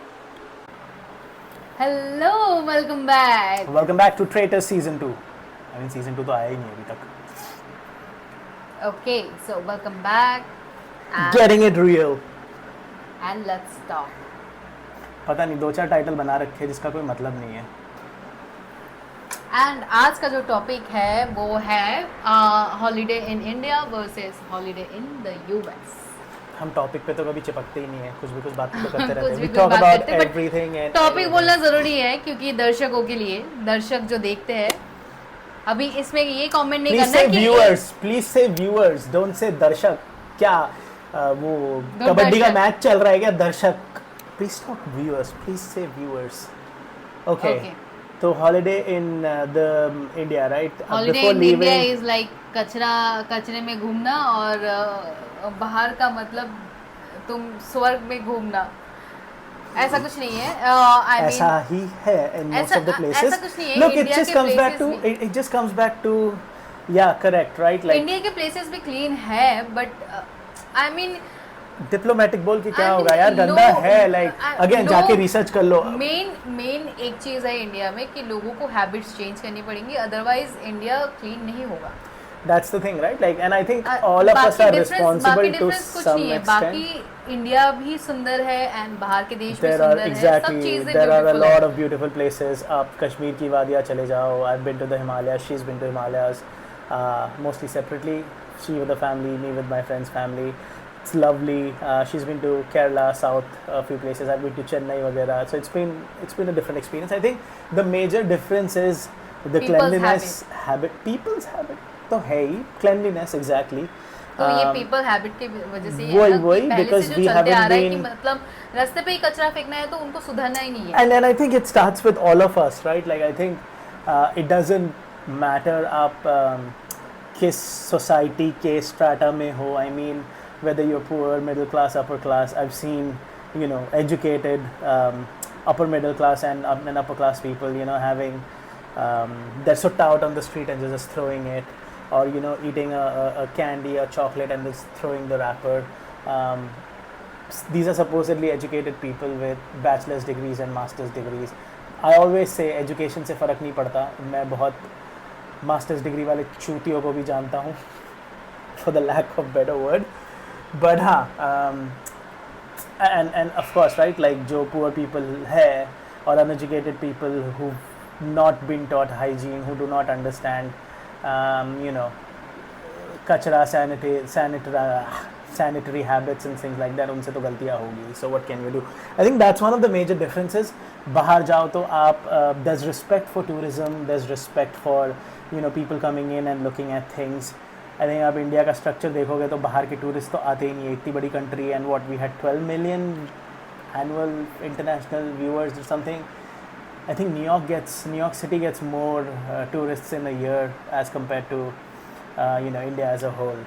Hello, welcome back. Welcome back to Traitors Season 2. I mean Season 2 तो आया ही नहीं अभी तक. Okay, so welcome back, Getting it real. and let's talk. पता नहीं 2-4 title बना रखे हैं जिसका कोई मतलब नहीं है. एंड आज का जो टॉपिक है वो है holiday in India versus holiday in the US. हम टॉपिक पे तो कभी चिपकते ही नहीं है, कुछ भी कुछ बातें तो करते रहते कुछ हैं. भी We कुछ talk बात about करते हैं, but everything and टॉपिक बोलना जरूरी है क्योंकि दर्शकों के लिए, दर्शक जो देखते हैं, अभी इसमें ये कमेंट नहीं Please करना say कि viewers, please say viewers, don't say दर्शक. क्या वो कबड्डी का दर्शक. मैच चल रहा है क्या? दर्शक. Please talk viewers, please say viewers. Okay. Okay. तो holiday in the India, right? Holiday Before in India leaving, is like कचरे में घूमना और बाहर का मतलब तुम स्वर्ग में घूमना, ऐसा कुछ नहीं है. आई ऐसा मीन ही है in most of the places. ऐसा कुछ नहीं है. Look, it इंडिया just के comes back places to it just comes back to yeah, correct, right? Like India के प्लेसेस भी क्लीन है, बट आई मीन डिप्लोमेटिक बोल के क्या I mean, होगा यार, गंदा लोग- है. लाइक अगेन लोग- जाके रिसर्च कर लो. मेन एक चीज है इंडिया में कि लोगों को हैबिट्स चेंज करनी पड़ेंगी, अदरवाइज इंडिया क्लीन नहीं होगा. That's the thing, right? Like, and I think all of us are responsible to कुछ some नहीं है. extent. बाकी इंडिया भी सुंदर है एंड बाहर के देश भी There are सुंदर है, सब exactly चीजें there are a beautiful lot है. of beautiful places. आप कश्मीर की वादियाँ चले जाओ. I've been to the Himalayas. She's been to Himalayas, mostly separately. She with the family, me with my friend's family. It's lovely. She's been to Kerala, South, a few places. I've been to Chennai, वगैरह. So it's been a different experience. I think the major difference is the People's cleanliness habit. People's habit तो है ही. Cleanliness exactly. तो ये people habit की वजह से वही- है ना, वही, कि पहले because से जो we चलते आ haven't रहा है कि been- मतलब रास्ते पे ही कचरा फेंकना है तो उनको सुधरना ही नहीं है. And I think it starts with all of us, right? Like I think it doesn't matter आप किस society के strata में हो. I mean, whether you're poor, middle class, upper class. I've seen, educated, upper middle class and upper class people, having their soot out on the street and just throwing it, or eating a candy or chocolate and just throwing the wrapper. These are supposedly educated people with bachelor's degrees and master's degrees. I always say education से फ़र्क नहीं पड़ता. मैं बहुत master's degree वाले चूतियों को भी जानता हूँ, for the lack of better word. But हाँ, and of course, right, like जो poor people है or uneducated people who've not been taught hygiene, who do not understand, कचरा, sanitary habits and things like that, उनसे तो गलतियाँ होगी. So what can you do? I think that's one of the major differences. बाहर जाओ तो आप there's respect for tourism, there's respect for people coming in and looking at things. I think आप India का स्ट्रक्चर देखोगे तो बाहर के टूरिस्ट तो आते ही नहीं है. इतनी बड़ी country and what we had 12 million annual international viewers or something. I think New York City gets more tourists in a year as compared to India as a whole.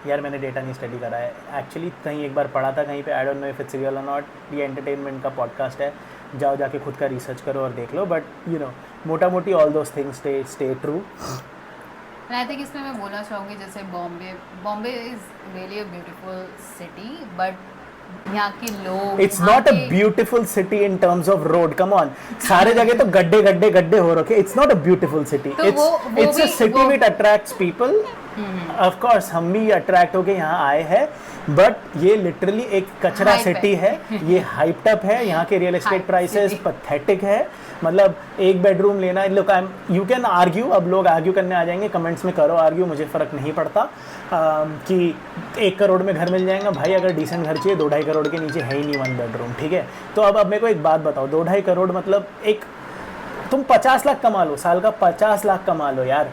यार मैंने डेटा नहीं study करा है actually, कहीं एक बार पढ़ा था कहीं पे. I don't know if it's real और नॉट. ये एंटरटेनमेंट का पॉडकास्ट है. जाओ जाके खुद का रिसर्च करो और देख लो, बट यू नो मोटा मोटी all those things stay true. I think इसमें मैं बोलना चाहूँगी जैसे Bombay is really a beautiful city, but यहाँ के लोग, इट्स यहाँ नॉट अ के- beautiful city in terms of road, come on, सारे जगह तो गड्ढे गड्ढे गड्ढे हो रखे, it's not a beautiful city, तो इट्स वो इट्स अ भी- सिटी वो- विच अट्रैक्ट्स पीपल। ऑफ कोर्स हम भी अट्रैक्ट होके यहाँ आए हैं, बट ये लिटरली एक कचरा Hype सिटी है, ये हाइप्ड अप है, यहाँ के real estate Hype prices city. Pathetic है। मतलब एक बेडरूम लेना, look I am, you can argue, अब लोग आर्ग्यू करने आ जाएंगे कमेंट्स में, करो आर्ग्यू, मुझे फ़र्क नहीं पड़ता कि 1 करोड़ में घर मिल जाएगा भाई, अगर डिसेंट घर चाहिए 2-2.5 करोड़ के नीचे है ही नहीं 1 बेडरूम, ठीक है। तो अब मेरे को एक बात बताओ, 2-2.5 करोड़ मतलब एक, तुम 50 लाख कमा लो, साल का 50 लाख कमा लो यार,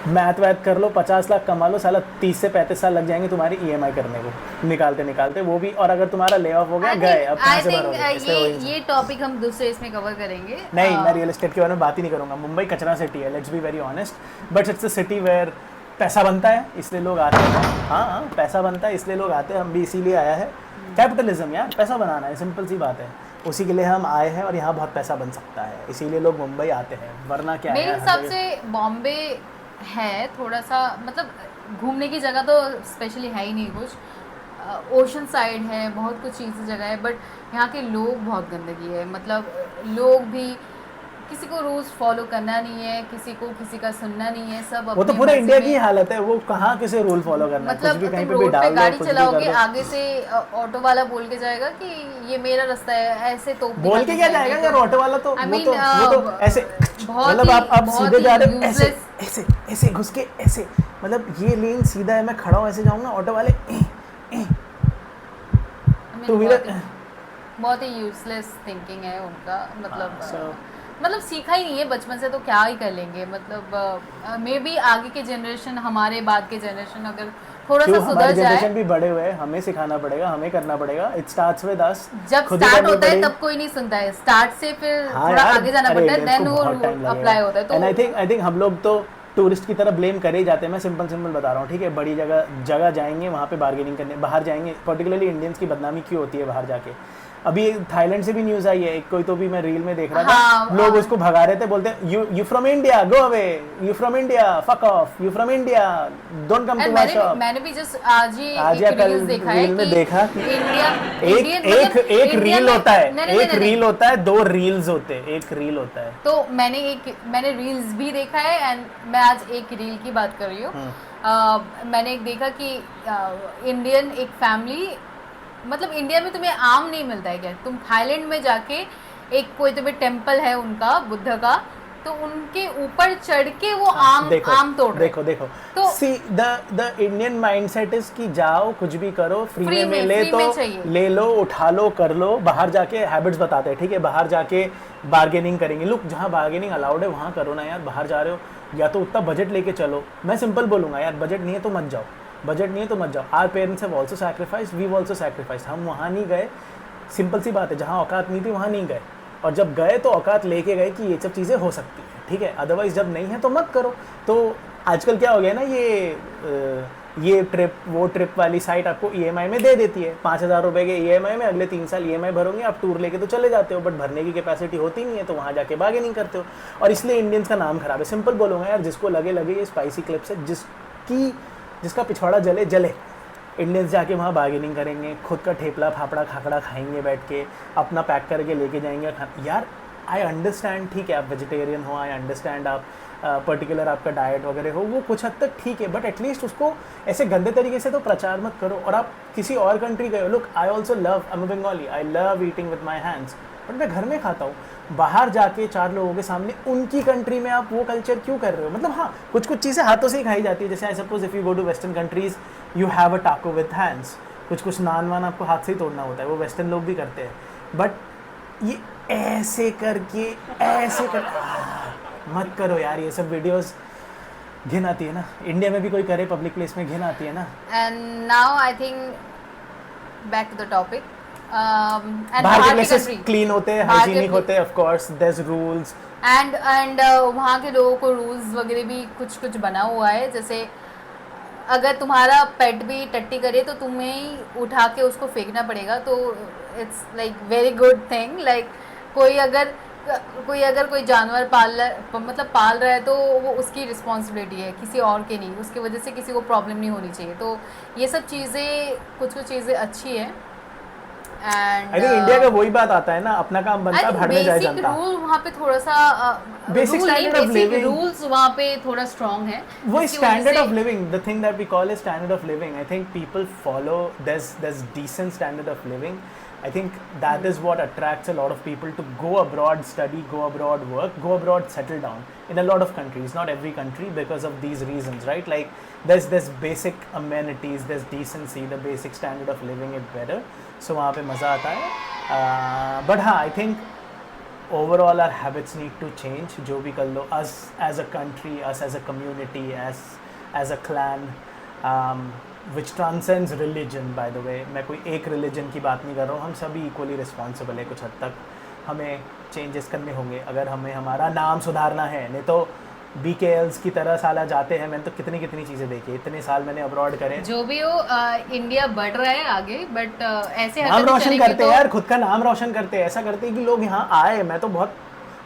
मैथ वैथ कर लो, 50 लाख कमा लो, साला 30 से 35 साल लग जाएंगे तुम्हारी ईएमआई करने को, निकालते निकालते वो भी, और अगर तुम्हारा ले ऑफ हो गया गए, अब कहाँ से भरोगे, इसलिए वही- ये टॉपिक हम दूसरे इसमें कवर करेंगे। नहीं, मैं रियल एस्टेट के बारे में बात ही नहीं करूंगा। मुंबई कचरा सिटी है, let's be very honest, but it's a city where पैसा बनता है इसलिए लोग आते हैं। हाँ, पैसा बनता है इसलिए लोग आते हैं, हम भी इसीलिए आया है। कैपिटलिज्म यार, पैसा बनाना है, सिंपल सी बात है, उसी के लिए हम आए हैं, और यहाँ बहुत पैसा बन सकता है, इसीलिए लोग मुंबई आते हैं, वरना क्या है मेरे यार, हिसाब हर से बॉम्बे है थोड़ा सा, मतलब घूमने की जगह तो स्पेशली है ही नहीं कुछ, ओशन साइड है, बहुत कुछ चीज़ें जगह है, बट यहाँ के लोग बहुत गंदगी है, मतलब लोग भी किसी को रूल्स फॉलो करना नहीं है, किसी को किसी का सुनना नहीं है, सब वो तो अपनी पूरे मर्जी इंडिया में- की हालत है, वो कहाँ किसे रूल फॉलो करना है, कुछ मतलब भी कहीं तुम पे भी रोड पे डाल दो, गाड़ी कुछ भी चलाओगे, कर दो। आगे से ऑटो वाला बोल के जाएगा कि ये मेरा रास्ता है, ऐसे तो बोल के क्या जाएगा यार, ऑटो वाला तो I वो mean, तो वो तो ऐसे, बहुत मतलब ही- आप बहुत सीधे ही जा रहे हो, ऐसे useless- ऐसे ऐसे घुस के ऐसे, मतलब ये लेन सीधा है, मैं खड़ा हूँ ऐसे जाऊँगा, ऑटो वाले टू व्हीलर। बहुत ही यूजलेस थिंकिंग है उनका, मतलब so- मतलब सीखा ही नहीं है बचपन से, तो क्या ही कर लेंगे, मतलब मे बी आगे के जनरेशन, हमारे बाद के जनरेशन अगर थोड़ा सा क्यों, सुधर हमारी जाए, जनरेशन भी बड़े हुए हैं, हमें सिखाना पड़ेगा, हमें करना पड़ेगा, इट स्टार्ट्स विद अस। जब स्टार्ट होता है तब कोई नहीं सुनता है, स्टार्ट से फिर हाँ थोड़ा यार, आगे जाना अरे पड़ता है, Indians देन को वो बहुत time लगेगा। अप्लाई होता है। तो And I think हम लोग तो टूरिस्ट की तरह ब्लेम करे ही जाते हैं, मैं सिंपल बता रहा हूँ, ठीक है। बड़ी जगह जाएंगे, वहाँ पे बार्गेनिंग करने, बाहर जाएंगे, पर्टिकुलरली इंडियंस की बदनामी क्यों होती है बाहर जाके। अभी थाईलैंड से भी न्यूज़ आई है, एक कोई तो भी मैं रील में देख रहा था, हाँ, लोग हाँ। उसको भगा रहे थे, बोलते हैं you from India, go away, you from India, fuck off, you from India, don't come to my shop. मैंने भी जस्ट आज ही आज या एक कल रील्स देखा है रील में कि देखा कि इंडिया एक रील होता है, एक नहीं। रील होता है, 2 रील्स होते हैं, एक रील होता है। तो मैंने रील्स भी देखा है, एंड मैं आज एक रील की बात कर रही हूँ। मैंने एक देखा कि इंडियन एक फैमिली, मतलब इंडिया में तुम्हें आम नहीं मिलता है क्या, तुम थाईलैंड में जाके एक कोई तुम्हें टेम्पल है उनका, बुद्ध का, तो उनके ऊपर चढ़ के वो आम तोड़ रहे। देखो तो see the Indian mindset is कि जाओ कुछ भी करो, फ्री फ्री में में- मिले फ्री तो में चाहिए। ले लो, उठा लो, कर लो। बाहर जाके हैबिट्स बताते हैं, ठीक है, बाहर जाके बार्गेनिंग करेंगे, लुक जहाँ बार्गेनिंग अलाउड है वहाँ करो ना यार। बाहर जा रहे हो या तो उतना बजट लेके चलो, मैं सिंपल बोलूँगा यार, बजट नहीं है तो मत जाओ, बजट नहीं है तो मत जाओ। Our parents have also sacrificed, we also sacrificed, हम वहाँ नहीं गए, सिंपल सी बात है, जहाँ औकात नहीं थी वहाँ नहीं गए, और जब गए तो औकात लेके गए कि ये सब चीज़ें हो सकती हैं, ठीक है। अदरवाइज जब नहीं है तो मत करो। तो आजकल क्या हो गया ना, ये ट्रिप वो ट्रिप वाली साइट आपको ईएमआई में दे देती है, 5,000 रुपये के ईएमआई में, अगले 3 साल ईएमआई भरोगे, आप टूर लेके तो चले जाते हो, बट भरने की कैपेसिटी होती नहीं है, तो वहाँ जाके बार्गेनिंग करते हो, और इसलिए इंडियंस का नाम खराब है। सिंपल बोलूँगा यार, जिसको लगे ये स्पाइसी क्लिप्स है, जिसका पिछवाड़ा जले जले, इंडियंस जाके वहाँ बार्गेनिंग करेंगे, खुद का ठेपला फाफड़ा खाकड़ा खाएंगे बैठ के, अपना पैक करके लेके जाएंगे यार। आई अंडरस्टैंड, ठीक है, आप वेजिटेरियन हो, आई अंडरस्टैंड, आप पर्टिकुलर आपका डाइट वगैरह हो, वो कुछ हद तक ठीक है, बट एटलीस्ट उसको ऐसे गंदे तरीके से तो प्रचार मत करो। और आप किसी और कंट्री गए हो, look I also love, I am a Bengali, I love eating with my hands, but मैं घर में खाता हूँ। बाहर जाके 4 लोगों के सामने उनकी कंट्री में आप वो कल्चर क्यों कर रहे हो? मतलब हाँ, कुछ चीज़ें हाथों से ही खाई जाती है, जैसे I suppose if you go to western countries you have a taco with hands, कुछ नान वान आपको हाथ से ही तोड़ना होता है, वो वेस्टर्न लोग भी करते हैं, बट ये ऐसे करके मत करो यार, ये सब वीडियोस घिन आती है ना। इंडिया में भी कोई करे पब्लिक प्लेस में, घिन आती है ना। And now I think back to the topic, बाहर के प्लेसेस क्लीन होते हैं, हाइजीनिक होते हैं, of course there is rules, and वहाँ के लोगों को रूल्स वगैरह भी कुछ बना हुआ है, जैसे अगर तुम्हारा पेट भी टट्टी करे तो तुम्हें ही उठा के उसको फेंकना पड़ेगा, तो it's like very good thing, like कोई अगर कोई जानवर पाल रहा है तो वो उसकी रिस्पॉन्सिबिलिटी है, किसी और के नहीं, उसकी वजह से किसी को प्रॉब्लम नहीं होनी चाहिए। तो ये सब चीज़ें कुछ चीज़ें अच्छी है। एंड आई थिंक इंडिया का वही बात आता है ना, अपना काम बनता भाड़ में जाए जनता। रूल वहाँ पे थोड़ा सा Basic standard of living. Rules वहाँ पे थोड़ा स्ट्रॉन्ग है। वो जिसकी स्टैंडर्ड वजह ऑफ से- living, the thing that we call is standard of living, I think people follow there's decent standard of living. I think that is what attracts a lot of people to go abroad, study, go abroad, work, go abroad, settle down in a lot of countries, not every country, because of these reasons, right? Like there's basic amenities, there's decency, the basic standard of living is better, so वहाँ पे मज़ा आता है। But हाँ, I think overall our habits need to change, जो भी कर लो, us as a country, us as a community, as a clan, which transcends religion, by the way. मैं कोई एक religion की बात नहीं कर रहा हूँ, हम सभी equally responsible है कुछ हद तक। हमें changes करने होंगे अगर हमें हमारा नाम सुधारना है, नहीं तो BKLs की तरह साला जाते हैं। मैंने तो कितनी चीज़ें देखी, इतने साल मैंने अब्रॉड करे। जो भी हो, इंडिया बढ़ रहा है आगे, बट ऐसे नाम हरकतें रोशन चलेंगी करते हैं तो यार, खुद का नाम रोशन करते हैं, ऐसा करते हैं कि लोग यहाँ आए। मैं तो बहुत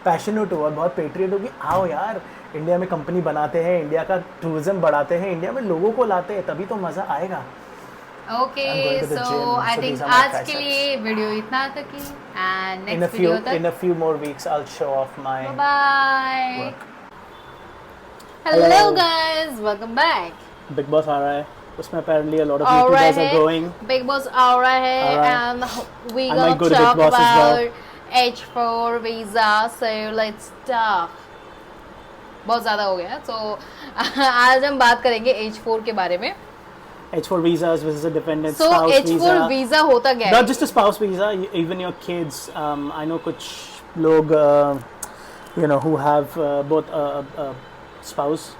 पैशनेट हूँ और बहुत पेट्रियट हूँ कि आओ यार, इंडिया में कंपनी बनाते हैं, इंडिया का टूरिज्म बढ़ाते हैं, इंडिया में लोगों को लाते हैं, तभी तो मज़ा आएगा। Okay. I'm going to the so gym, I so think these are my आज के triceps. लिए वीडियो इतना तक ही, and In a next few video in तक a few more weeks, I'll show off my bye. work. Hello Hello. Guys, welcome back. Big Boss आ रहा है, उसमें apparently a lot of आ YouTube रहा guys are है, going. Big Boss आ रहा है, आ रहा and we I gonna might go to Big talk Boss as well. About H4 visa, so let's talk. बहुत ज़्यादा हो गया, तो आज हम बात करेंगे H4 के बारे में। H4 visas, visa dependent, सो spouse H4 visa. वीजा होता क्या है? Not just a spouse visa, even your kids. I know कुछ लोग who have both a spouse,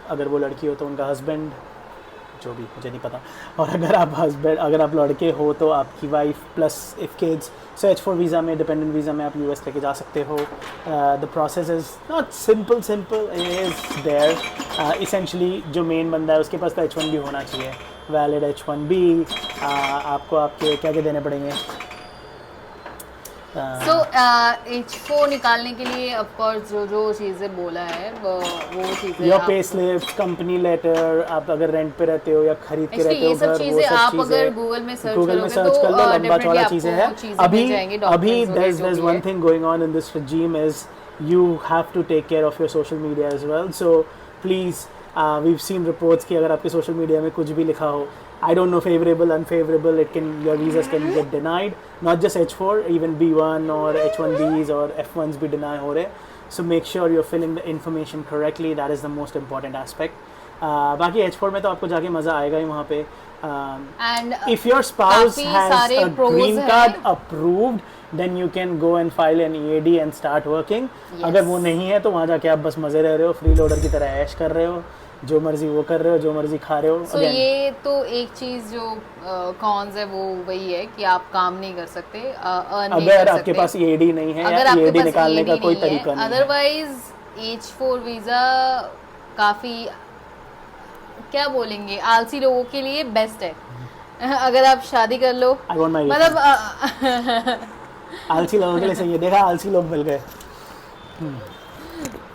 अगर वो लड़की हो तो उनका हस्बैंड, जो भी मुझे नहीं पता, और अगर आप लड़के हो तो आपकी wife plus if kids. So H4 visa में, डिपेंडेंट वीज़ा में आप US लेके जा सकते हो। The process is not simple, is there. Essentially जो मेन बंदा है उसके पास तो H1B होना चाहिए, वैलिड H1B। आपको आपके क्या देने पड़ेंगे? सो H4 निकालने के लिए ऑफ कोर्स जो चीज़ें बोला है वो चीज़ें योर आप- पे स्लिप्स, कंपनी लेटर, आप अगर रेंट पे रहते हो या खरीद के Actually, रहते हो ये सब घर, चीज़ें वो सब आप अगर चीज़ें गूगल में सर्च गूगल में करोगे सर्च तो कर लो, लंबा definitely चौड़ा आपको चीज़ें हैं। चीज़ें मिल जाएंगी, अभी documents वगैरह जो there's भी one है। thing going on in this regime is you have to take care of your social media as well. So please, we've seen reports कि अगर आपके social media में कुछ भी लिखा हो, I don't know, favorable, unfavorable, your visas can get denied. Not just H4, even B1 or H1Bs or F1s भी deny हो रहे. So make sure you're filling the information correctly. That is the most important aspect. बाकी H4 में तो आपको जाके मज़ा आएगा ही वहाँ पे. And If your spouse काफी has सारे a pros green हैं। card approved, then you can go and file an EAD and start working. Yes. अगर वो नहीं है तो वहाँ जाके आप बस मज़े रह रहे हो, फ्री लोडर की तरह ऐश कर रहे हो, जो मर्जी वो कर रहे हो, जो मर्जी खा रहे हो। सो Again, ये तो एक चीज़ जो कॉन्स है वो वही है कि आप काम नहीं कर सकते, अर्न नहीं अगर कर आपके सकते। पास EAD नहीं है अगर या आपके EAD पास निकालने का EAD कोई नहीं है, तरीका नहीं है। अदरवाइज H4 वीज़ा काफ़ी, क्या बोलेंगे, आलसी लोगों के लिए बेस्ट है। अगर आप शादी कर लो, I want my मतलब आलसी लोगों के लिए सही है। देखा, आलसी लोग मिल गए।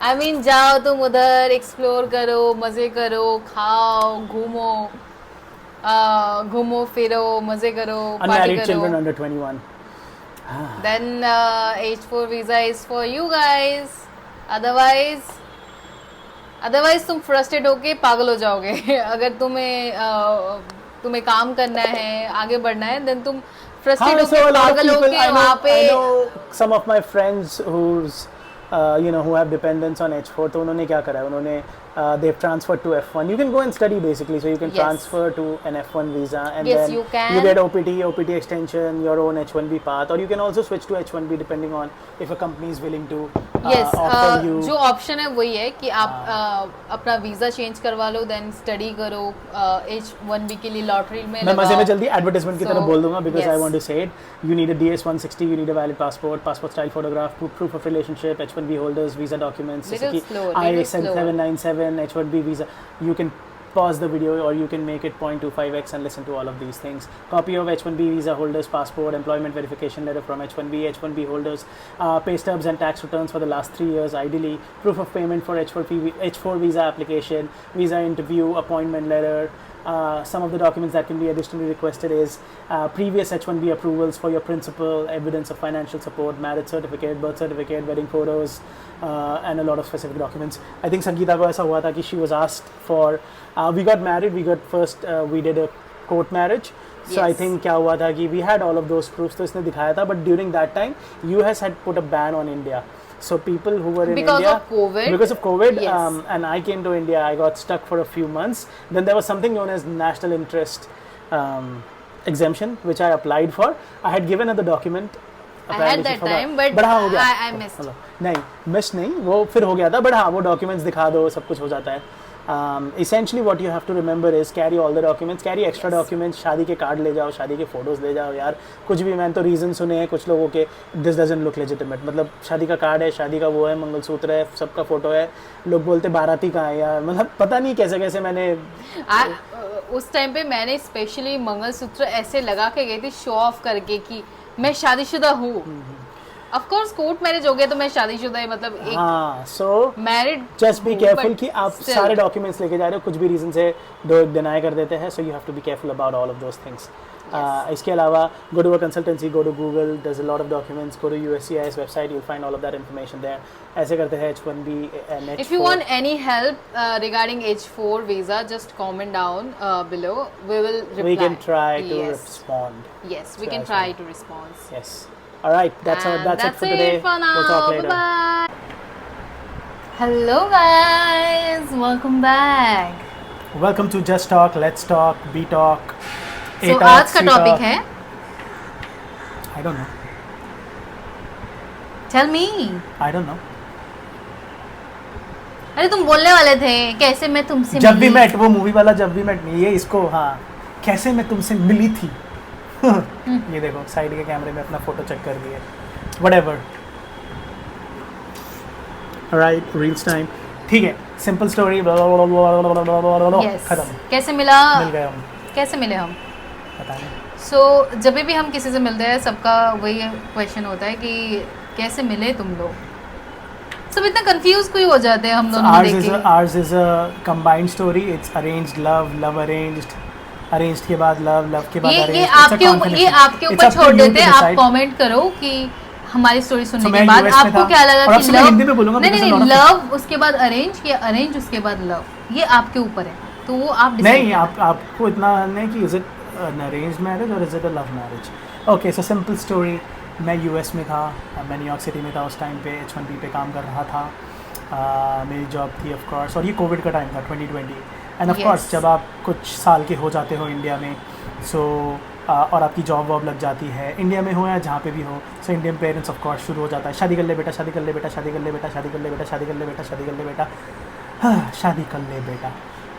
आई मीन जाओ तुम उधर, एक्सप्लोर करो, मज़े करो, खाओ, घूमो फिरो, मज़े करो, पार्टी Unmarried करो। children under 21. Then H4 visa is for you guys. Otherwise तुम फ्रस्ट्रेट होके पागल हो जाओगे। अगर तुम्हें काम करना है, आगे बढ़ना है, देन तुम फ्रस्ट्रेट हाँ, so होके a lot of पागल people, होके वहाँ पे। I know some of my friends who have dependents on H4, तो उन्होंने क्या करा है, उन्होंने they've transferred to F1. You can go and study basically, so you can Yes. transfer to an F1 visa and Yes, then you can. you get OPT extension, your own H1B path, or you can also switch to H1B depending on if a company is willing to Yes, offer you. जो option है वही है कि आप अपना visa change करवा लो, then study करो, H1B के लिए लॉटरी में मैं मजे में लगाओ। जल्दी एडवर्टाइजमेंट की So, तरह बोल दूंगा because I yes. want to say it. You need a DS-160, you need a valid passport style photograph, proof of relationship, H1B holders, visa documents, Little जैसे कि slow, little slow. I-797, H1B visa. You can pause the video, or you can make it 0.25x and listen to all of these things. Copy of H1B visa holders passport, employment verification letter from H1B holders, pay stubs and tax returns for the last 3 years ideally, proof of payment for H4 visa application, visa interview, appointment letter. Some of the documents that can be additionally requested is previous H1B approvals for your principal, evidence of financial support, marriage certificate, birth certificate, wedding photos, and a lot of specific documents. I think Sangeeta ko aisa hua tha ki she was asked for, we got married, we did a court marriage. So I think क्या हुआ था कि we had all of those proofs, तो इसने दिखाया था, but during that time US had put a ban on India. So people who were in because India, because of COVID, yes. And I came to India, I got stuck for a few months. Then there was something known as national interest exemption, which I applied for. I had given her the document. I had that time, but हाँ हो गया. I missed. नहीं miss नहीं, वो फिर हो गया था, but हाँ वो documents दिखा दो, सब कुछ हो जाता है. Essentially what you have to remember is carry all the documents, carry extra documents. शादी के कार्ड ले जाओ, शादी के फोटोज ले जाओ यार, कुछ भी. मैंने तो रीज़न सुने हैं कुछ लोगों के, दिस डजंट लुक लेजिटिमेट, मतलब शादी का कार्ड है, शादी का वो है, मंगलसूत्र है, सबका फोटो है, लोग बोलते बाराती कहाँ है यार, मतलब पता नहीं कैसे कैसे मैंने उस टाइम पे मैंने स्पेशली मंगलसूत्र ऐसे लगा के गई थी शो ऑफ करके कि मैं शादीशुदा हूँ. ऑफ कोर्स कोर्ट मैरिज हो गया तो मैं शादीशुदा है, मतलब एक हाँ. सो मैरिड जस्ट बी केयरफुल कि आप सारे डॉक्यूमेंट्स लेके जा रहे हो, कुछ भी रीजन से डिनाई कर देते हैं. So you have to be careful about all of those things. इसके अलावा go to a consultancy, go to Google, there's a lot of documents, go to USCIS website, you'll find all of that information there. ऐसे करते हैं H1B and H4. If you want any help regarding H4 visa, just comment down below. We will reply. We can try to respond. Yes, we can try to respond. Yes. All right, that's it for today. For now. We'll talk later. Bye. Hello guys, welcome back. Welcome to Just Talk, Let's Talk, Be Talk. So आज का topic है, I don't know. Tell me. I don't know. अरे तुम बोलने वाले थे कैसे मैं तुमसे जब भी मेट, वो मूवी वाला जब भी मेट नहीं, ये इसको हाँ, कैसे मैं तुमसे मिली थी. ये देखो साइड के कैमरे में अपना फोटो चेक कर दिए. Whatever. Alright, reels time. ठीक है, simple story. Yes. खत्म. कैसे मिला? मिल गए हम. कैसे मिले हम? पता नहीं. So जब भी हम किसी से मिलते हैं सबका वही क्वेश्चन होता है कि कैसे मिले तुम लोग. सब इतना कंफ्यूज क्यों हो जाते हैं हम दोनों को देख के. Ours is a combined story. It's arranged love, love arranged. Arranged के बाद लव, लव के बाद अरेंज्ड. ये आपके ऊपर छोड़ देते हैं. आप कमेंट करो कि हमारी स्टोरी सुनने के बाद आपको क्या लगा कि लव, नहीं लव उसके बाद अरेंज या अरेंज उसके बाद लव, ये आपके ऊपर है. तो वो आप नहीं, आपको इतना नहीं कि is it an arranged marriage और is it a love marriage. Okay, so simple story. मैं यूएस में था, मैं न्यूयॉर्क सिटी में था उस टाइम पे, H1B पे काम कर रहा था. मेरी जॉब थी ऑफ कोर्स, और ये कोविड का टाइम था 2020. एंड ऑफ कोर्स जब आप कुछ साल के हो जाते हो इंडिया में, सो और आपकी जॉब वॉब लग जाती है इंडिया में हो या जहाँ पे भी हो, so Indian parents of course शुरू हो जाता है शादी कर ले बेटा, शादी कर ले बेटा, शादी कर ले बेटा, शादी कर ले बेटा, शादी कर ले बेटा, शादी कर ले बेटा, शादी कर ले बेटा.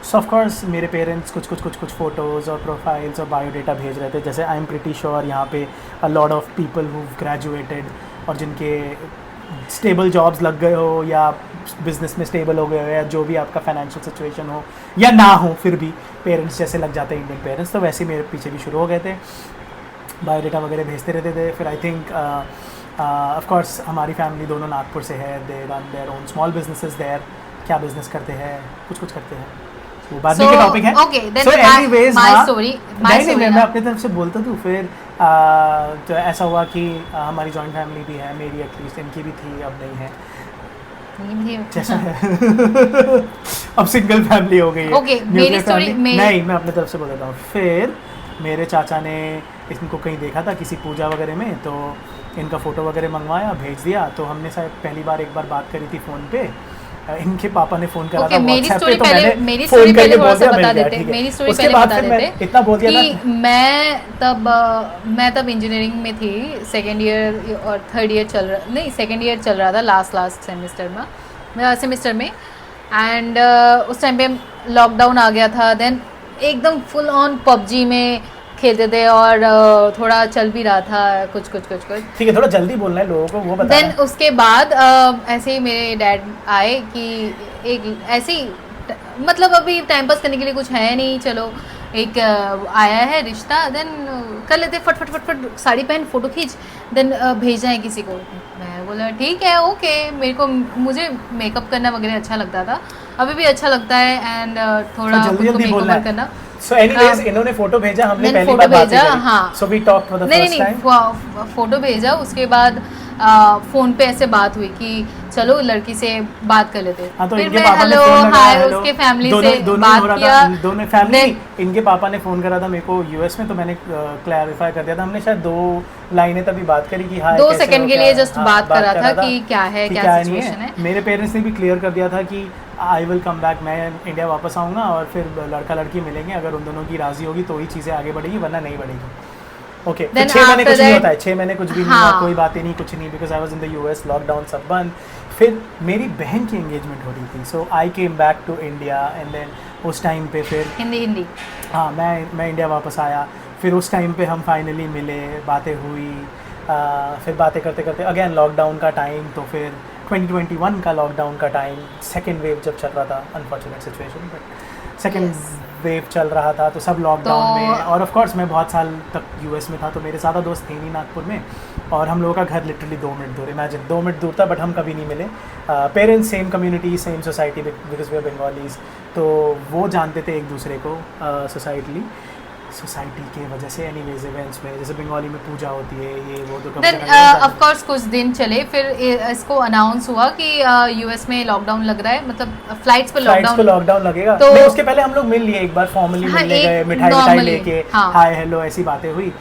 सो ऑफ कोर्स मेरे पेरेंट्स कुछ फ़ोटोज़ और प्रोफाइल्स और बायोडेटा भेज रहे थे. जैसे आई एम प्रिटी श्योर यहाँ पे अ lot of people who graduated और जिनके स्टेबल जॉब्स लग गए हो या बिजनेस में स्टेबल हो गए हो या जो भी आपका फाइनेंशियल सिचुएशन हो या ना हो, फिर भी पेरेंट्स जैसे लग जाते हैं इंडियन पेरेंट्स, तो वैसे ही मेरे पीछे भी शुरू हो गए थे. बायोडेटा वगैरह भेजते रहते थे. फिर आई थिंक ऑफ कोर्स हमारी फैमिली दोनों नागपुर से है. They run their own small businesses there. क्या बिजनेस करते हैं, कुछ करते हैं, वो बाद में टॉपिक है. सो एनीवेज माय स्टोरी मैं अपनी तरफ से बोलता हूँ. फिर तो ऐसा हुआ कि हमारी जॉइंट फैमिली भी है, मेरी एटलीस्ट, इनकी भी थी, अब नहीं है जैसा है. अब सिंगल फैमिली हो गई है. ओके, मेरी स्टोरी नहीं, मैं अपनी तरफ से बोल देता हूँ. फिर मेरे चाचा ने इनको कहीं देखा था किसी पूजा वगैरह में, तो इनका फ़ोटो वगैरह मंगवाया, भेज दिया. तो हमने शायद पहली बार एक बार बात करी थी फ़ोन पे. इनके पापा ने फोन करा था व्हाट्सएप पे, तो मैंने फोन करके बोल दिया मिल गया. मेरी स्टोरी पहले बता देते. इतना बोल दिया कि मैं तब इंजीनियरिंग में थी, सेकेंड ईयर और थर्ड ईयर चल रहा, नहीं सेकेंड ईयर चल रहा था, लास्ट सेमेस्टर में. एंड उस टाइम पे लॉकडाउन आ गया था. देन एकदम फुल ऑन पबजी में खेलते थे और थोड़ा चल भी रहा था कुछ. ठीक है, थोड़ा जल्दी बोलना है लोगों को, वो बता. देन उसके बाद ऐसे ही मेरे डैड आए कि एक ऐसे ही मतलब अभी टाइम पास करने के लिए कुछ है नहीं, चलो एक आया है रिश्ता, देन कर लेते फट फट फट फट साड़ी पहन फोटो खींच, देन भेजना है किसी को। मैं बोला ठीक है ओके, मुझे मेकअप करना वगैरह अच्छा लगता था, अभी भी अच्छा लगता है, एंड थोड़ा जल्दी खुद को जल्दी बोलना मेकओवर है। करना। So anyways, इन्होंने फोटो भेजा, हमने मैंने पहली फोटो बार बात भेजा, करी। हाँ। So we talked for the नहीं first नहीं time. फोटो भेजा, उसके बाद फोन पे ऐसे बात हुई कि चलो लड़की से बात कर लेते। हाँ, तो फिर इनके मैं पापा ने हेलो फोन लगाया, हाय हेलो। उसके फैमिली दोनों से दोनों बात हो रहा किया, था, दोनों फैमिली। Then- इनके पापा ने फोन करा था मेरे को यूएस में, तो मैंने क्लैरिफाई कर दिया था। हमने शायद 2 लाइनें तभी बात करी कि हाय 2 कैसे सेकंड हो, के क्या- लिए जस्ट हाँ, बात करा था था कि क्या है, कि क्या नहीं सिचुएशन है। मेरे पेरेंट्स ने भी क्लियर कर दिया था कि आई विल कम बैक, मैं इंडिया वापस आऊँगा और फिर लड़का लड़की मिलेंगे, अगर उन दोनों की राजी होगी तो ही चीज़ें आगे बढ़ेगी, वरना नहीं बढ़ेगी। ओके, फिर Then 6 महीने after कुछ नहीं that- होता है, 6 महीने कुछ भी नहीं हाँ। हुआ, कोई बातें नहीं, कुछ नहीं, because I was in the US, lockdown सब बंद। फिर मेरी बहन की एंगेजमेंट हो रही थी, so I came back to India, and then उस टाइम पे फिर हिंदी हाँ मैं इंडिया वापस आया। फिर उस टाइम पे हम फाइनली मिले, बातें हुई, फिर बातें करते करते अगेन लॉकडाउन का टाइम, तो फिर 2021 का लॉकडाउन का टाइम, सेकेंड वेव जब चल रहा था, unfortunate situation, but second wave चल रहा था, तो सब लॉकडाउन तो- में। और ऑफ कोर्स मैं बहुत साल तक यूएस में था, तो मेरे ज़्यादा दोस्त थे नहीं नागपुर में, और हम लोगों का घर लिटरली 2 मिनट दूर, इमेजिन 2 मिनट दूर था, बट हम कभी नहीं मिले। Parents same community, same society, because we are Bengalis, तो वो जानते थे एक दूसरे को सोसाइटी के वजह से। एनीवेज इवेंट्स में जैसे बंगाली में पूजा होती है, ये वो, तो देन ऑफ कोर्स कुछ दिन चले, फिर इसको अनाउंस हुआ कि यूएस में लॉकडाउन लग रहा है, मतलब फ्लाइट्स पे फ्लाइट्स को लॉकडाउन। लॉकडाउन लगेगा, तो- नहीं उसके पहले हम लोग मिल लिए एक बार, फॉर्मली हाँ, मिलने एक गए, मिठाई normally, लेके, हाँ। हाय हेलो ऐसी बातें हुई।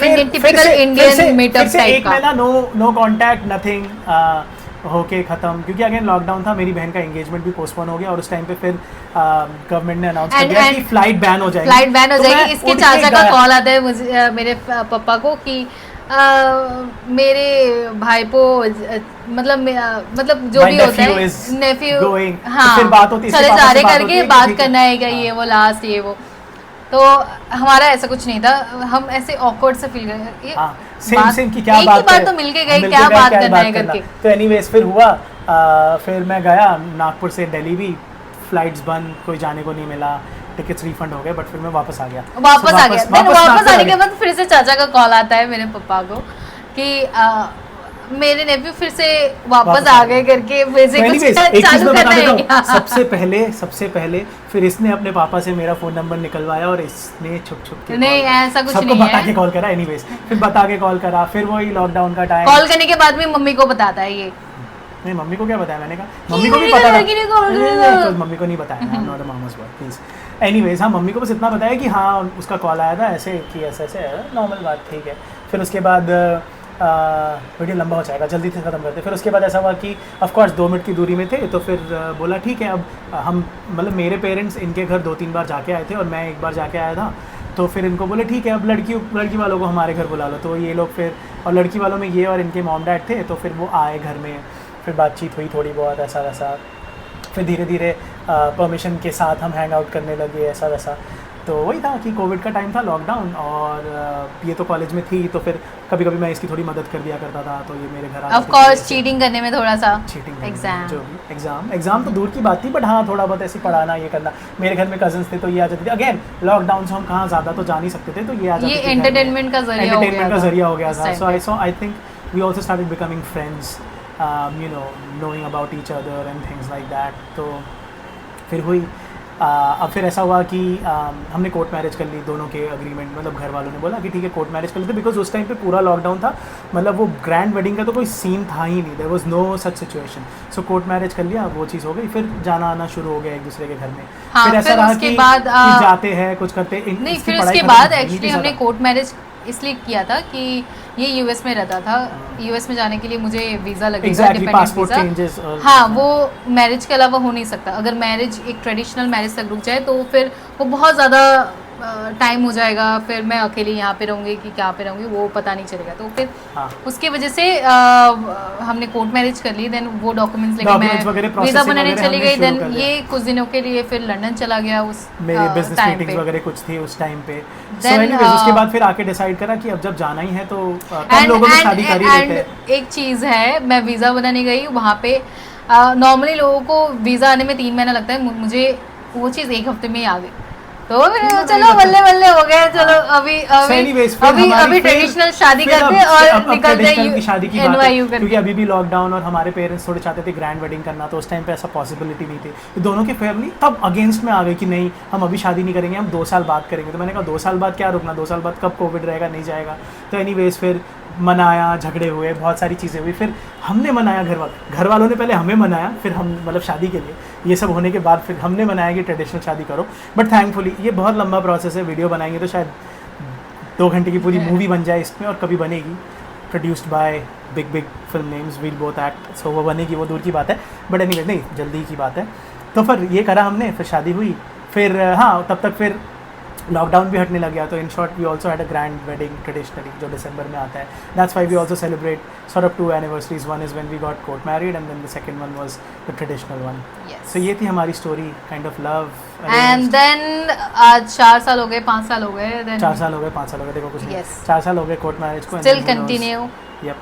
typical Indian meetup type एक का। महीना नो कांटेक्ट नथिंग होके ख़त्म, क्योंकि अगेन लॉकडाउन था, मेरी बहन का एंगेजमेंट भी पोस्टपोन हो गया, और उस टाइम पे फिर गवर्नमेंट ने अनाउंस कर And- दिया कि and फ्लाइट बैन हो जाएगी। फ्लाइट बैन हो तो जाएगी। मैं इसके उठ के चाचा का गया। कॉल आता है मुझे, मेरे पापा को कि मेरे भाई को मतलब जो My भी होता nephew है is नेफ्यू, going, तो हाँ फिर बात होती है, इसके चले पापा जा से रहे बात करके होती है कि बात ठीक है। करना है क्या, ये वो लास्ट ये वो। तो हमारा ऐसा कुछ नहीं था, हम ऐसे ऑकवर्ड से फील कर हाँ, सेम कि क्या एक बात ही बार है, तो मिलके गए, मिलके क्या गए, बात क्या करना है करना। करके। तो एनीवेज फिर हुआ, फिर मैं गया नागपुर से दिल्ली भी, फ्लाइट्स बंद, कोई जाने को नहीं मिला, टिकट्स रिफंड हो गए, बट फिर मैं वापस आ गया। वापस आ गया। Then वापस नागपुर आने आ के गया। बाद फिर से चाचा का कॉल आता है मेरे पापा को कि मेरे नेफ्यू फिर से वापस आ गए करके, फिर से तो कुछ anyways, एक चीज चालू मैं करना बता है देता क्या? हूँ, सबसे पहले फिर इसने अपने पापा से मेरा फ़ोन नंबर निकलवाया, और इसने छुप के नहीं, call- ऐसा कुछ सबको नहीं बता है। के कॉल करा। एनीवेज फिर बता के कॉल करा, फिर वही लॉकडाउन का टाइम। कॉल करने के बाद भी मम्मी को बताता है ये। नहीं, मम्मी को क्या बताया, मैंने कहा मम्मी को भी मेरी पता था। लड़की ने call नहीं, करा। नहीं, तो मम्मी को नहीं बताया, I am not a mama's boy, please. Anyways हाँ, मम्मी को बस इतना बताया कि हाँ उसका कॉल आया था ऐसे कि ऐसे ऐसे है, नॉर्मल बात, ठीक है। फिर उसके बाद वीडियो लंबा हो जाएगा, जल्दी से ख़त्म करते। फिर उसके बाद ऐसा हुआ कि ऑफ कोर्स 2 मिनट की दूरी में थे, तो फिर बोला ठीक है, अब हम मतलब मेरे पेरेंट्स इनके घर 2-3 बार जाके आए थे, और मैं एक बार जाके आया था, तो फिर इनको बोले ठीक है, अब लड़की वालों को हमारे घर बुला लो। तो ये लोग फिर, और लड़की वालों में ये और इनके मॉम डैड थे, तो फिर वो आए घर में, फिर बातचीत हुई थोड़ी बहुत, ऐसा वैसा। फिर धीरे धीरे परमिशन के साथ हम हैंग आउट करने लगे, ऐसा वैसा। तो वही था कि कोविड का टाइम था, लॉकडाउन, और ये तो कॉलेज में थी, तो फिर कभी कभी मैं इसकी थोड़ी मदद कर दिया करता था, तो ये मेरे घर आ ऑफ कोर्स चीटिंग करने में थोड़ा सा, चीटिंग एग्जाम जो भी एग्जाम तो दूर की बात थी, बट हाँ थोड़ा बहुत ऐसे पढ़ाना, ये करना। मेरे घर में कजन्स थे, तो ये आ जाते थे। अगेन लॉकडाउन से हम कहाँ ज़्यादा तो जा नहीं सकते थे, तो ये आ जाते ये थे घर में। एंटरटेनमेंट का जरिया हो गया एंटरटेनमेंट का था जरिया हो गया उस था। time so I think we also started becoming friends, you know, knowing about each other and things like that. तो फिर हुई अब फिर ऐसा हुआ कि हमने कोर्ट मैरिज कर ली, दोनों के अग्रीमेंट, मतलब घर वालों ने बोला कि ठीक है कोर्ट मैरिज कर लेते, बिकॉज उस टाइम पे पूरा लॉकडाउन था, मतलब वो ग्रैंड वेडिंग का तो कोई सीन था ही नहीं, there was no such situation. So court marriage कर लिया, वो चीज़ हो गई, फिर जाना आना शुरू हो गया एक दूसरे के घर में। हाँ, फिर ऐसा फिर रहा उसके कि बाद, कि जाते हैं कुछ करते नहीं, इसकी फिर पढ़ाई उसके खत्म बाद होनी थी एक्चुअली हमने ज़्यादा। कोर्ट मैरिज इसलिए किया था कि ये यूएस में रहता था, यूएस में जाने के लिए मुझे वीज़ा लगेगा, exactly, dependent passport visa. Changes. हाँ, वो मैरिज के अलावा हो नहीं सकता। अगर मैरिज एक ट्रेडिशनल मैरिज तक रुक जाए तो फिर वो बहुत ज़्यादा टाइम हो जाएगा, फिर मैं अकेली यहाँ पे रहूँगी कि क्या पे रहूँगी वो पता नहीं चलेगा। तो फिर हाँ। उसकी वजह से हमने कोर्ट मैरिज कर ली। देन वो डॉक्यूमेंट्स लेके Documents वगैरह, मैं वीज़ा processing बनाने वगैरह चली हमने गई। शुरू देन कर दिया। ये कुछ दिनों के लिए फिर लंदन चला गया उस मेरे बिजनेस टाइम मीटिंग्स पे। वगैरह कुछ थी उस टाइम पे। Then, So anyways, उसके बाद फिर आके डिसाइड करा कि अब जब जाना ही है तो कम And- लोगों में and- शादी कर ही and लेते हैं। एक चीज़ है, मैं वीज़ा बनाने गई वहाँ पे, नॉर्मली लोगों को वीज़ा आने में 3 महीना लगता है, मुझे वो चीज़ एक हफ्ते में ही आ गई। तो फिर चलो बल्ले बल्ले हो गए, चलो अभी So anyways, फिर अभी हमारी अभी फिर- ट्रेडिशनल शादी फिर करते अब- और अब निकलते traditional की शादी की बात है, NYU करके। क्योंकि अभी भी लॉकडाउन और हमारे पेरेंट्स थोड़े चाहते थे ग्रैंड वेडिंग करना, तो उस टाइम पे ऐसा पॉसिबिलिटी नहीं थी। तो दोनों की फैमिली तब अगेंस्ट में आ गई कि नहीं हम अभी शादी नहीं करेंगे, हम 2 साल बाद करेंगे। तो मैंने कहा 2 साल बाद क्या रुकना, 2 साल बाद कब कोविड रहेगा, नहीं जाएगा। तो एनीवेज फिर मनाया, झगड़े हुए, बहुत सारी चीज़ें हुई, फिर हमने मनाया, घर वालों ने पहले हमें मनाया, फिर हम मतलब शादी के लिए ये सब होने के बाद फिर हमने मनाया कि ट्रेडिशनल शादी करो। बट थैंकफुली ये बहुत लंबा प्रोसेस है, वीडियो बनाएंगे तो शायद 2 घंटे की पूरी मूवी बन जाए इसमें, और कभी बनेगी, produced by big film names, we'll both act, so वो बनेगी, वो दूर की बात है। बट एनीवे नहीं, जल्दी की बात है। तो फिर ये करा हमने, फिर शादी हुई, फिर हाँ तब तक फिर लॉकडाउन भी हटने लग गया। तो in short we also had a grand wedding traditionally जो दिसंबर में आता है। That's why we also celebrate sort of 2 anniversaries. One is when we got court married, and then the second one was the traditional one. Yes. So ये थी हमारी story, kind of love. And then आज 4 साल हो गए, 5 साल हो गए, देन 4 साल हो गए, 5 साल हो गए, देखो कुछ नहीं, Yes. 4 साल हो गए कोर्ट मैरिज को। still continue. Yep.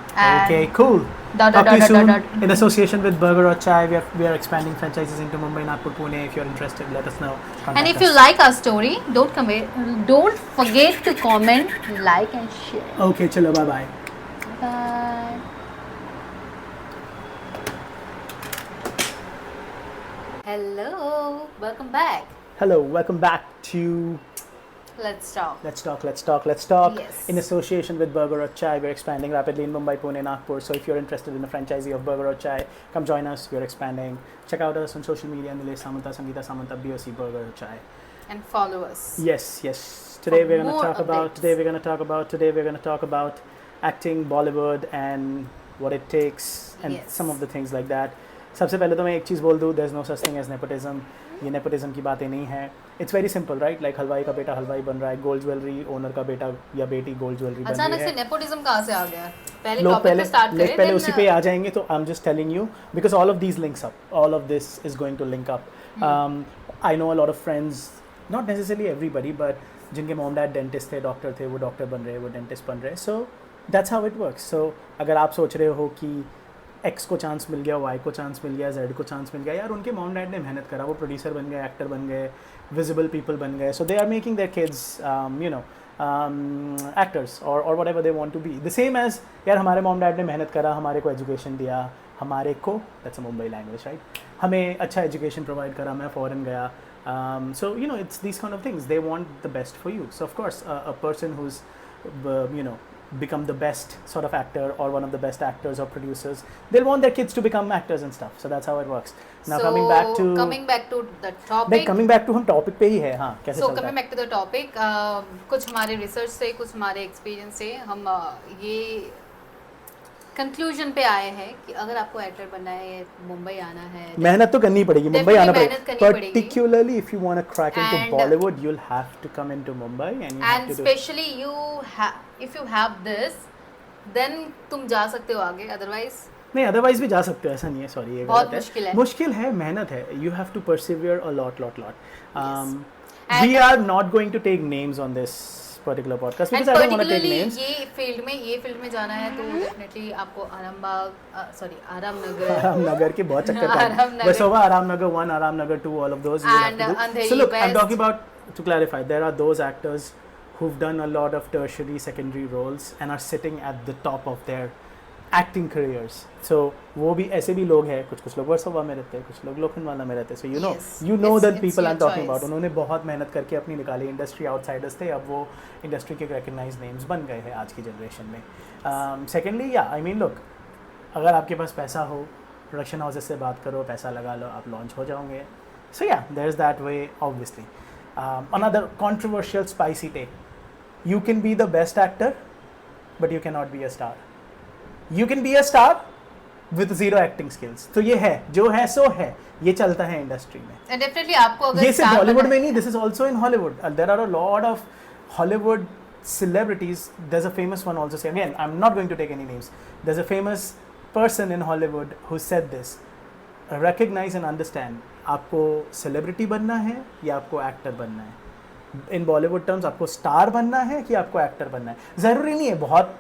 And Okay, cool. dot, Talk dot, to you dot, soon. dot, dot. In association with Burger or Chai, we are expanding franchises into Mumbai, Nagpur, Pune. If you're interested, let us know. And Contact if you us. like our story, don't forget to comment, like and share. Okay, chalo, bye bye. Bye. Hello, welcome back. Hello, welcome back to Let's talk. Let's Talk. Yes. In association with Burger or Chai, we're expanding rapidly in Mumbai, Pune, Nagpur. So if you're interested in a franchisee of Burger or Chai, come join us. We're expanding. Check out us on social media, Nilesh Samanta, Sangeeta Samanta, BOC Burger or Chai. And follow us. Yes. Today For we're going more to talk about. updates. Today we're going to talk about acting, Bollywood, and what it takes, and Yes. some of the things like that. सबसे पहले तो मैं एक चीज़ बोल दूँ, there's no such thing as nepotism. ये nepotism की बातें नहीं है. It's very simple, right? Like हलवाई का बेटा हलवाई बन रहा है, गोल्ड ज्वेलरी ओनर का बेटा या बेटी गोल्ड ज्वेलरी बन अचानक रही से है। नेपोटिज्म कहाँ से आ गया? पहले लोग टॉपिक पहले पे स्टार्ट करें, पहले then, उसी पे आ जाएंगे। तो I am just telling you because all of these links up, all of this is going to link up. I know a lot of friends, not necessarily everybody, but जिनके mom dad dentist थे, doctor थे, वो doctor बन रहे, वो dentist बन रहे। So that's how it works. So अगर आप सोच रहे हो कि एक्स को चांस मिल गया, वाई को चांस मिल गया, जेड को चांस मिल गया, यार उनके मॉम डैड ने मेहनत करा, वो प्रोड्यूसर बन गए, एक्टर बन गए, विजिबल पीपल बन गए। So they are making their kids you know actors और whatever they want to be. The same age यार हमारे मॉम डैड ने मेहनत करा, हमारे को एजुकेशन दिया, हमारे को, that's a Mumbai language right, हमें अच्छा एजुकेशन प्रोवाइड करा, मैं फ़ॉरन गया। So you know, it's these kind of things. They want the best for you. So of course, a person who's you know become the best sort of actor or one of the best actors or producers, they'll want their kids to become actors and stuff. So that's how it works. Now so coming back to the topic. coming back to हम topic पे ही है, हाँ कैसे So चलता coming है? back to the topic, कुछ हमारे research से, कुछ हमारे एक्सपीरियंस से हम ये कंक्लूजन पे आए हैं कि अगर आपको एक्टर बनना है, मुंबई आना है, मेहनत तो करनी पड़ेगी, मुंबई Definitely आना मेहनत पड़ेगा। करनी पड़ेगी। Particularly if you want to crack into And- Bollywood, you'll have to come into Mumbai and you have and to do. especially if you have this, then तुम जा सकते हो आगे, otherwise नहीं अदरवाइज भी जा सकते हो, ऐसा नहीं है, सॉरी ये बहुत गलत मुश्किल है। मुश्किल है, मेहनत है, you have to persevere a lot And- we are not going to take names on this particular podcast and because I don't want to take particularly names. ये फील्ड में जाना है तो डेफिनेटली आपको आरामनगर आराम नगर के बहुत चक्कर आराम काटे, नगर। बस होगा आराम नगर 1, आराम नगर 2, all of those you And have to do. Andheri So look, I'm West. talking about, to clarify, there are those actors who've done a lot of tertiary, secondary roles and are sitting at the top of their acting careers. So वो भी ऐसे भी लोग हैं, कुछ लोग वर्सोवा में रहते हैं, कुछ लोग लोखंडवाला में रहते हैं। So you know, Yes, you know it's- the it's people your I'm talking choice. about. उन्होंने बहुत मेहनत करके अपनी निकाली, इंडस्ट्री आउटसाइडर्स थे, अब वो इंडस्ट्री के रिकग्नाइज नेम्स बन गए हैं आज की जनरेशन में। सेकेंडली या आई मीन लुक, अगर आपके पास पैसा हो, प्रोडक्शन हाउसेस से बात करो, पैसा लगा लो, आप लॉन्च हो जाओगे। So yeah there is that way obviously. Another controversial spicy take, you can be the best actor but you cannot be a star. You can be a star with zero acting skills. तो ये है, जो है सो है, ये चलता है industry में। डेफिनेटली आपको अगर ये सिर्फ star बॉलीवुड बनना में है- नहीं, this is also in Hollywood. There are a lot of Hollywood celebrities. There's a famous one also. Say again, I'm not going to take any names. There's a famous person in Hollywood who said this: recognize and understand, आपको celebrity बनना है या आपको actor बनना है। इन Bollywood terms आपको star बनना है कि आपको एक्टर बनना है। ज़रूरी नहीं है,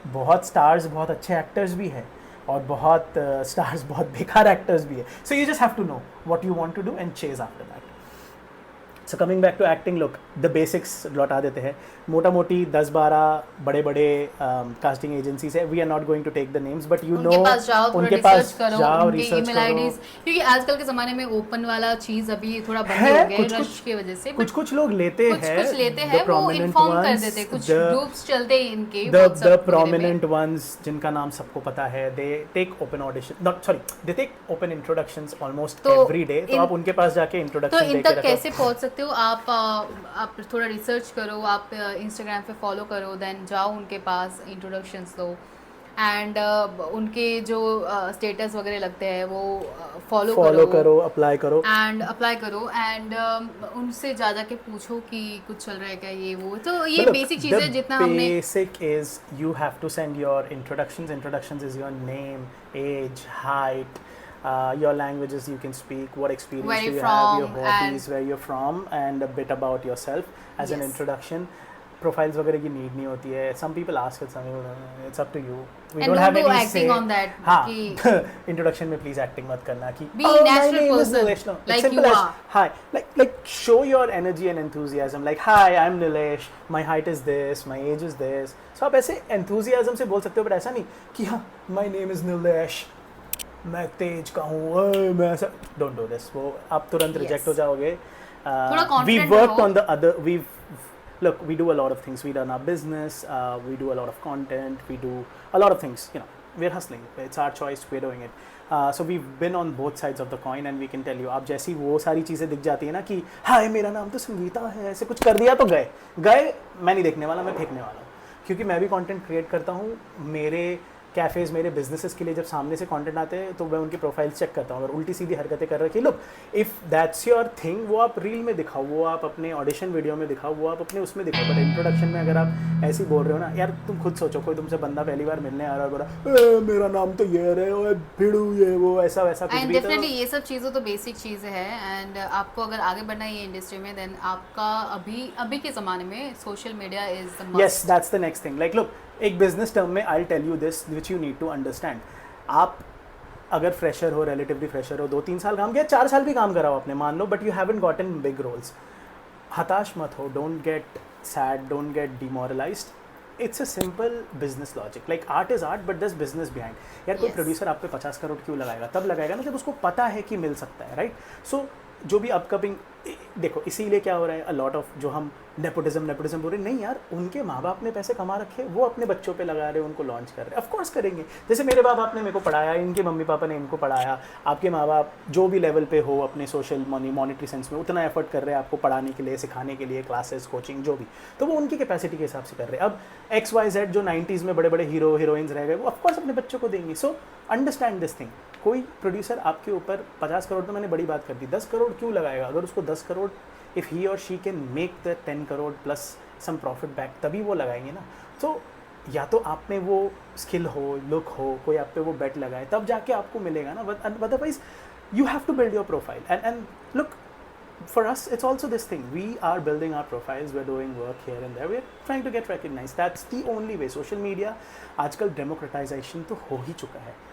बहुत स्टार्स, बहुत अच्छे एक्टर्स भी हैं और बहुत स्टार्स बहुत बेकार एक्टर्स भी है. So you just have to know what you want to do and chase after that. So coming back to acting, look the basics लौटा देते हैं. मोटा मोटी 10-12 बड़े बड़े कास्टिंग एजेंसीज है. We are not going to take the names but you know उनके पास जाओ, थोड़ा उनके रिसर्च पास करो, जाओ, उनके रिसर्च ईमेल करो. आईडीज, क्योंकि आजकल के ज़माने में ओपन वाला चीज़ अभी थोड़ा बंद है, हो गया है कुछ- रश की वजह से. कुछ कुछ लोग लेते हैं, कुछ लेते the हैं, वो prominent इन्फॉर्म कर ones, देते हैं. कुछ the- ग्रुप्स चलते हैं इनके the WhatsApp वगैरह में. prominent ones जिनका नाम सबको पता है, they take open audition, not sorry, they take open introductions almost तो every day. तो इन- आप उनके पास जाके तो introduction इन दे के तक रखो. कैसे पहुंच सकते हो आप थोड़ा रिसर्च करो, आप इंस्टाग्राम पे फॉलो करो, देन जाओ उनके पास, इंट्रोडक्शंस दो, एंड उनके जो स्टेटस वगैरह लगते हैं वो फॉलो फॉलो करो, अप्लाई करो. एंड अप्लाई करो, एंड उनसे जा के पूछो कि कुछ चल रहा है क्या, ये वो. तो ये Look, बेसिक चीज़ है जितना हमने. basic is you have to send your introductions. Introductions is your name, age, height, your languages you can speak, what experience Where do you you're have, your from, hobbies, where you're from, and a bit about yourself as an Yes. introduction. Profiles वगैरह की need नहीं होती है. Some people ask it, some people it's up to you. We And don't don't have do any acting say. on that, हाँ, कि- introduction में please acting मत करना कि Be oh, my natural name is person, Nilesh. No, it's like simple you as are. hi. Like show your energy and enthusiasm. Like hi, I'm Nilesh. My height is this. My age is this. So आप ऐसे enthusiasm से बोल सकते हो, but ऐसा नहीं कि हाँ my name is Nilesh. मैं तेज का हूँ, मैं ऐसा. Don't do this. वो आप तुरंत Yes. reject हो जाओगे. थोड़ा We confident worked रहो. on the other. Look, we do a lot of things. We run our business. We do a lot of content. We do a lot of things. You know, we're hustling. It's our choice. We're doing it. So we've been on both sides of the coin, and we can tell you. आप जैसी वो सारी चीज़ें दिख जाती है ना कि हाय मेरा नाम तो संगीता है, ऐसे कुछ कर दिया तो गए. मैं नहीं देखने वाला, मैं फेंकने वाला हूँ. क्योंकि मैं भी कंटेंट क्रिएट करता हूँ. मेरे कैफ़ेज़, मेरे बिजनेसेस के लिए जब सामने से कंटेंट आते हैं तो मैं उनकी प्रोफाइल चेक करता हूँ. अगर उल्टी सीधी हरकतें कर रखी, look if that's your thing, वो आप रील में दिखाओ, वो आप अपने ऑडिशन वीडियो में दिखाओ, वो आप अपने उसमें दिखाओ. बट इंट्रोडक्शन में अगर आप ऐसे ही बोल रहे हो ना यार, तुम खुद सोचो, कोई तुमसे बंदा पहली बार मिलने आ रहा है, बोला मेरा नाम तो ये है, ओए भिड़ू ये वो ऐसा वैसा कुछ एंड भी. डेफिनेटली ये सब चीज़ें तो बेसिक चीज़ें हैं. एंड आपको अगर आगे बढ़ना है ये इंडस्ट्री में, देन आपका अभी के ज़माने में social media is the must. Yes, that's the next thing. Like, look, एक बिजनेस टर्म में I'll tell you this which you need to understand. आप अगर फ्रेशर हो, रिलेटिवली फ्रेशर हो, 2-3 साल काम किया, 4 साल भी काम करा हो आपने, मान लो, but you haven't gotten big roles. हताश मत हो, don't get sad, don't get demoralised. It's a simple business logic. Like art is art, but this business behind. यार कोई Yes. प्रोड्यूसर आप पे 50 करोड़ क्यों लगाएगा? तब लगाएगा ना जब उसको पता है कि मिल सकता है, राइट? सो जो भी अपकमिंग, देखो इसीलिए क्या हो रहा है, अ लॉट ऑफ जो हम नेपोटिज्म बोल रहे, नहीं यार, उनके माँ बाप ने पैसे कमा रखे, वो अपने बच्चों पे लगा रहे हैं, उनको लॉन्च कर रहे हैं. ऑफ कोर्स करेंगे. जैसे मेरे बाप आपने मेरे को पढ़ाया, इनके मम्मी पापा ने इनको पढ़ाया, आपके माँ बाप जो भी लेवल पे हो अपने सोशल मॉनिटरी सेंस में उतना एफर्ट कर रहे हैं आपको पढ़ाने के लिए, सिखाने के लिए, क्लासेस, कोचिंग, जो भी. तो वो उनकी कैपेसिटी के हिसाब से कर रहे हैं. अब XYZ जो 90s में बड़े बड़े हीरो हीरोइंस रह गए, वो ऑफकोर्स अपने बच्चों को देंगे. So understand this thing. कोई प्रोड्यूसर आपके ऊपर 50 करोड़, तो मैंने बड़ी बात कर दी, 10 करोड़ क्यों लगाएगा? अगर उसको 10 करोड़, इफ़ ही और she can make the 10 crore plus some profit back, तभी वो लगाएंगे ना. तो या तो आप में वो स्किल हो, लुक हो, कोई आप पे वो बेट लगाए, तब जाके आपको मिलेगा ना. Otherwise you have to build your profile. And look, for us it's also this thing, we are building our profiles, we're doing work here and there, we're trying to get recognized. That's the only way. social media आजकल democratization तो हो ही चुका है.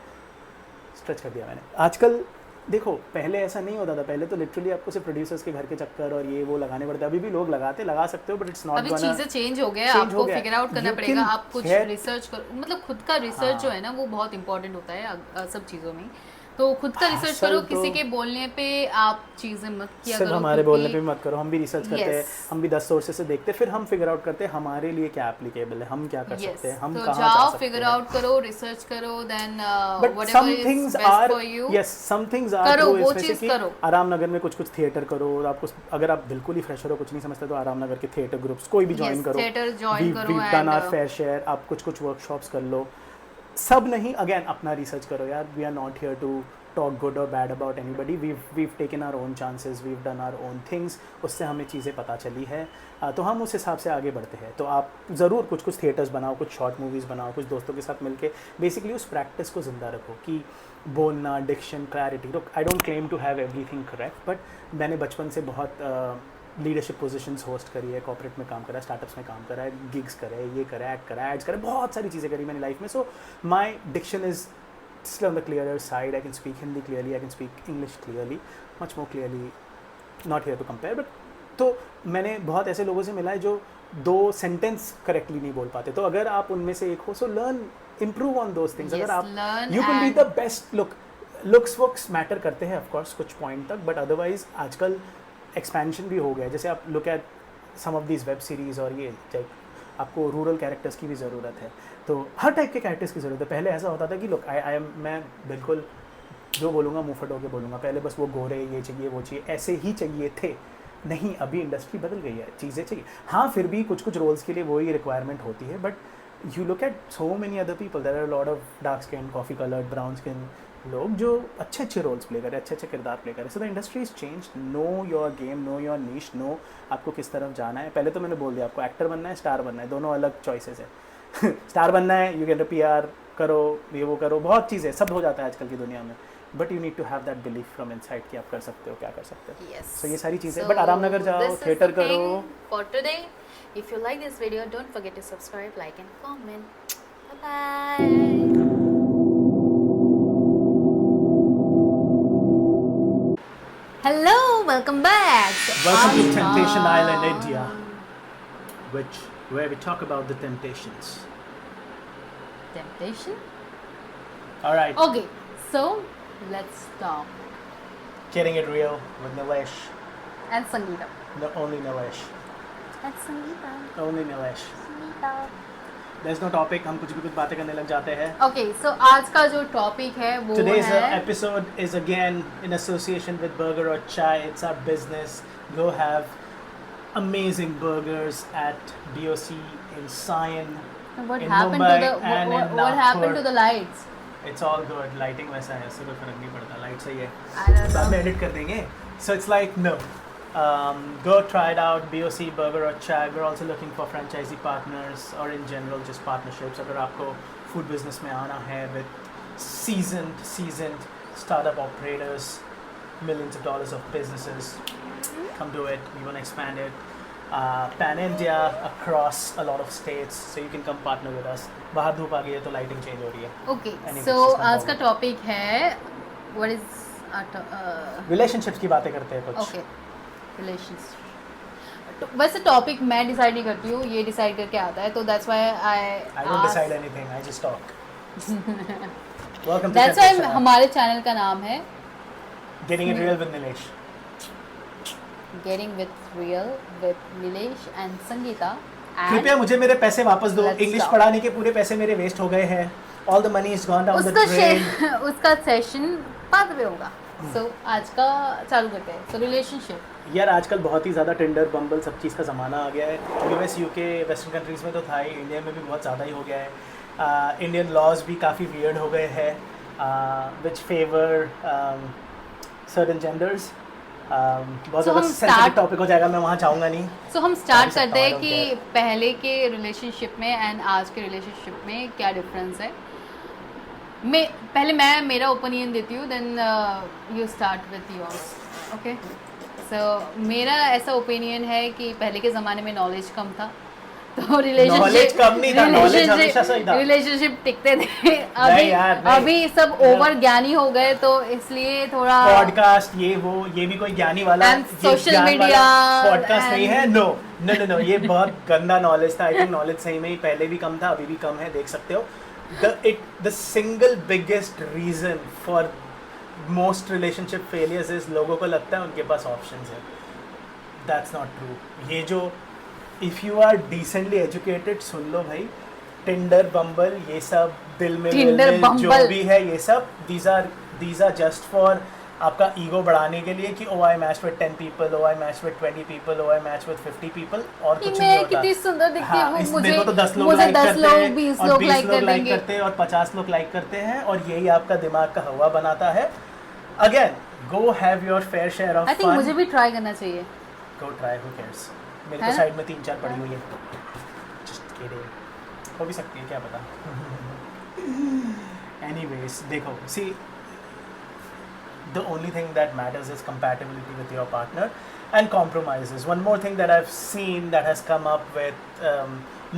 Stretch कर दिया मैंने. आजकल देखो, पहले ऐसा नहीं होता था. पहले तो लिटरली आपको सिर्फ प्रोड्यूसर्स के घर के चक्कर और ये वो लगाने पड़ते. अभी भी लोग लगा सकते हो, बट इट्स नॉट अभी गोना. चीज़ें चेंज हो गया, आपको फिगर आउट करना You पड़ेगा. can आप कुछ get- रिसर्च करो, मतलब खुद का रिसर्च जो है ना वो बहुत इंपॉर्टेंट होता है सब चीज़ों में. तो खुद का रिसर्च असल करो, तो- किसी के बोलने पे आप चीज़ें मत किया सिर्फ करो. हमारे क्योंकि- बोलने पे मत करो. हम भी रिसर्च करते हैं, Yes. हम भी 10 सोर्सेज से देखते हैं, फिर हम फिगर आउट करते हैं हमारे लिए क्या एप्लीकेबल है, हम क्या कर Yes. सकते हैं, हम तो कहाँ जा जाओ, सकते फिगर हैं. आउट करो, रिसर्च करो, then But whatever some is things best are, for you. yes, some things are करो, true. वो इसमें से चीज़ कि करो. आराम नगर में कुछ थिएटर करो. आपको अगर आप बिल्कुल ही फ्रेशर हो, कुछ नहीं समझते, तो आराम नगर के थिएटर ग्रुप्स कोई भी ज्वाइन करो. थिएटर ज्वाइन करो. We've done our fair share. आप कुछ वर्कशॉप्स कर लो. सब नहीं, अगेन अपना रिसर्च करो यार. We are not here to talk good or bad about anybody. We've taken our own chances, we've done our own things. उससे हमें चीज़ें पता चली है, तो हम उस हिसाब से आगे बढ़ते हैं. तो आप ज़रूर कुछ थिएटर्स बनाओ, कुछ शॉर्ट मूवीज़ बनाओ, कुछ दोस्तों के साथ मिलके बेसिकली उस प्रैक्टिस को ज़िंदा रखो कि बोलना, diction, clarity. Look, I don't claim to have everything correct, but मैंने बचपन से बहुत लीडरशिप पोजीशंस होस्ट करी है, कॉर्पोरेट में काम करा है, स्टार्टअप्स में काम करा है, गिग्स करे, ये करा, एक्ट करा, एड्स करे, बहुत सारी चीज़ें करी मैंने लाइफ में. So my diction is still on the clearer side. I can speak Hindi clearly, I can speak English clearly, much more clearly. Not here to compare, but तो मैंने बहुत ऐसे लोगों से मिला है जो 2 सेंटेंस करेक्टली नहीं बोल पाते. तो अगर आप उनमें से एक हो, so learn, improve on those things. अगर आप you can be the best. Looks वुक्स मैटर करते हैं ऑफ कोर्स कुछ पॉइंट तक, बट अदरवाइज आजकल एक्सपेंशन भी हो गया है. जैसे आप look at some of these web series और ये आपको रूरल कैरेक्टर्स की भी ज़रूरत है. तो हर टाइप के कैरेक्टर्स की ज़रूरत है. पहले ऐसा होता था कि लुक आई एम, मैं बिल्कुल जो बोलूँगा मुँह फट होकर बोलूँगा. पहले बस वो गोरे, ये चाहिए वो चाहिए, ऐसे ही चाहिए थे. नहीं, अभी इंडस्ट्री बदल गई है, चीज़ें चाहिए. हाँ, फिर भी कुछ कुछ रोल्स के लिए वही रिक्वायरमेंट होती है, but you look at so many other people. There are lot of dark skin, coffee coloured, brown skin लोग जो अच्छे अच्छे रोल्स प्ले करें, अच्छे अच्छे किरदार प्ले करें. So the industry is change. Know your game, know your niche, know आपको किस तरफ जाना है. पहले तो मैंने बोल दिया, आपको एक्टर बनना है, स्टार बनना है, दोनों अलग चॉइसेस है. स्टार बनना है, यू गेट अ PR करो, ये वो करो, बहुत चीज़ें, सब हो जाता है आजकल की दुनिया में. But you need to have that belief from inside कि आप कर सकते हो, क्या कर सकते हो. Yes. सो ये सारी चीज़ें. बट आराम नगर जाओ, थिएटर करो. For today, if you like this video, don't forget to subscribe, like and comment. Bye. Hello, welcome back. Welcome to Temptation Island, India, where we talk about the temptations. Temptation? All right, Okay, so let's stop. getting it real with Nilesh. And Sangeeta. No, only Nilesh. And Sangeeta. Only Nilesh. Sangeeta. There's no topic. हम कुछ भी कुछ बातें करने लग जाते हैं. Okay, so आज का जो टॉपिक है वो Today's है episode is again in association with Burger or Chai. It's our business. Go have amazing burgers at BOC in Sion. what in happened Mumbai to the and in what happened Nagpur. to the lights? It's all good. Lighting वैसा है, उससे कोई फर्क नहीं पड़ता. Light सही है. I don't बाद में know. edit कर देंगे. So it's like no. Go try it out. BOC Burger or Chai. We're also looking for franchisee partners or in general just partnerships. अगर आपको food business में आना है with seasoned startup operators, millions of dollars of businesses, come do it. We want to expand it. Pan India, across a lot of states, so you can come partner with us. बाहर धूप आ गई है तो lighting change हो रही है. Okay, Anyways, so just come आज का forward. टॉपिक है what is Relationships की बातें करते हैं कुछ. okay relations. तो वैसे टॉपिक मैं डिसाइड नहीं करती हूँ, ये डिसाइड करके आता है, तो that's why I don't decide anything. I just talk. Welcome to that's why Temptation Island. हमारे चैनल का नाम है Getting it real with Nilesh. Getting with Real with Nilesh and Sangeeta. And कृपया मुझे मेरे पैसे वापस दो. Let's English stop. पढ़ाने के पूरे पैसे मेरे वेस्ट हो गए हैं. All the money is gone down the drain. उसका सेशन बाद में होगा. So आज का चालू करते हैं. So relationship. यार आजकल बहुत ही ज़्यादा टिंडर, बम्बल, सब चीज़ का ज़माना आ गया है. US, UK, वेस्टर्न कंट्रीज़ में तो था ही, इंडिया में भी बहुत ज़्यादा ही हो गया है. इंडियन लॉज भी काफ़ी वियर्ड हो गए हैं, विच फेवर सर्टन जेंडर्स. बहुत So ज़्यादा हम सेंसिटिव start- टॉपिक हो जाएगा, मैं वहाँ जाऊँगा नहीं. So हम स्टार्ट Sorry, करते हैं I don't कि care. पहले के रिलेशनशिप में एंड आज के रिलेशनशिप में क्या डिफरेंस है. पहले मैं मेरा ओपिनियन देती हूँ, then you start with yours. Okay, so मेरा ऐसा ओपिनियन है कि पहले के ज़माने में नॉलेज कम था, तो Knowledge कम नहीं था, knowledge हमेशा सही था. रिलेशनशिप टिकते थे. नहीं यार, नहीं. अभी सब ओवर ज्ञानी हो गए, तो इसलिए थोड़ा पॉडकास्ट ये वो, ये भी कोई ज्ञानी वाला And social media पॉडकास्ट नहीं है. and- no no no no, ये बहुत गंदा नॉलेज था. आई थिंक नॉलेज सही में ही पहले भी कम था, अभी भी कम है, देख सकते हो. the single biggest reason for most relationship failures is लोगों को लगता है उनके पास options है. That's not true. ये जो if you are decently educated, सुन लो भाई, Tinder, Bumble, ये सब दिल में Tinder, जो Bumble. भी है, ये सब these are just for आपका ईगो बढ़ाने के लिए कि oh I matched with 10 people, oh I matched with 20 people, oh I matched with 50 people, और कि कुछ मैं नहीं होता. कितनी सुंदर दिखती हाँ, हूँ, इस मुझे मेरे को तो 10 लोग मुझे लाइक 10 करते लोग हैं 20 और लोग 20 लाइक लोग कर लाइक देंगे. करते हैं और 50 लोग लाइक करते हैं, और यही आपका दिमाग का हवा बनाता है. Again, go have your fair share of I think मुझे भी ट्राई करना चाहिए. Go try, who cares. मेरे है को ना? साइड में 3-4 पड़ी हुई है. Just kidding. हो भी सकती है, क्या पता. एनीवेज, देखो, सी the only thing that matters is compatibility with your partner and compromises. One more thing that I've seen that has come up with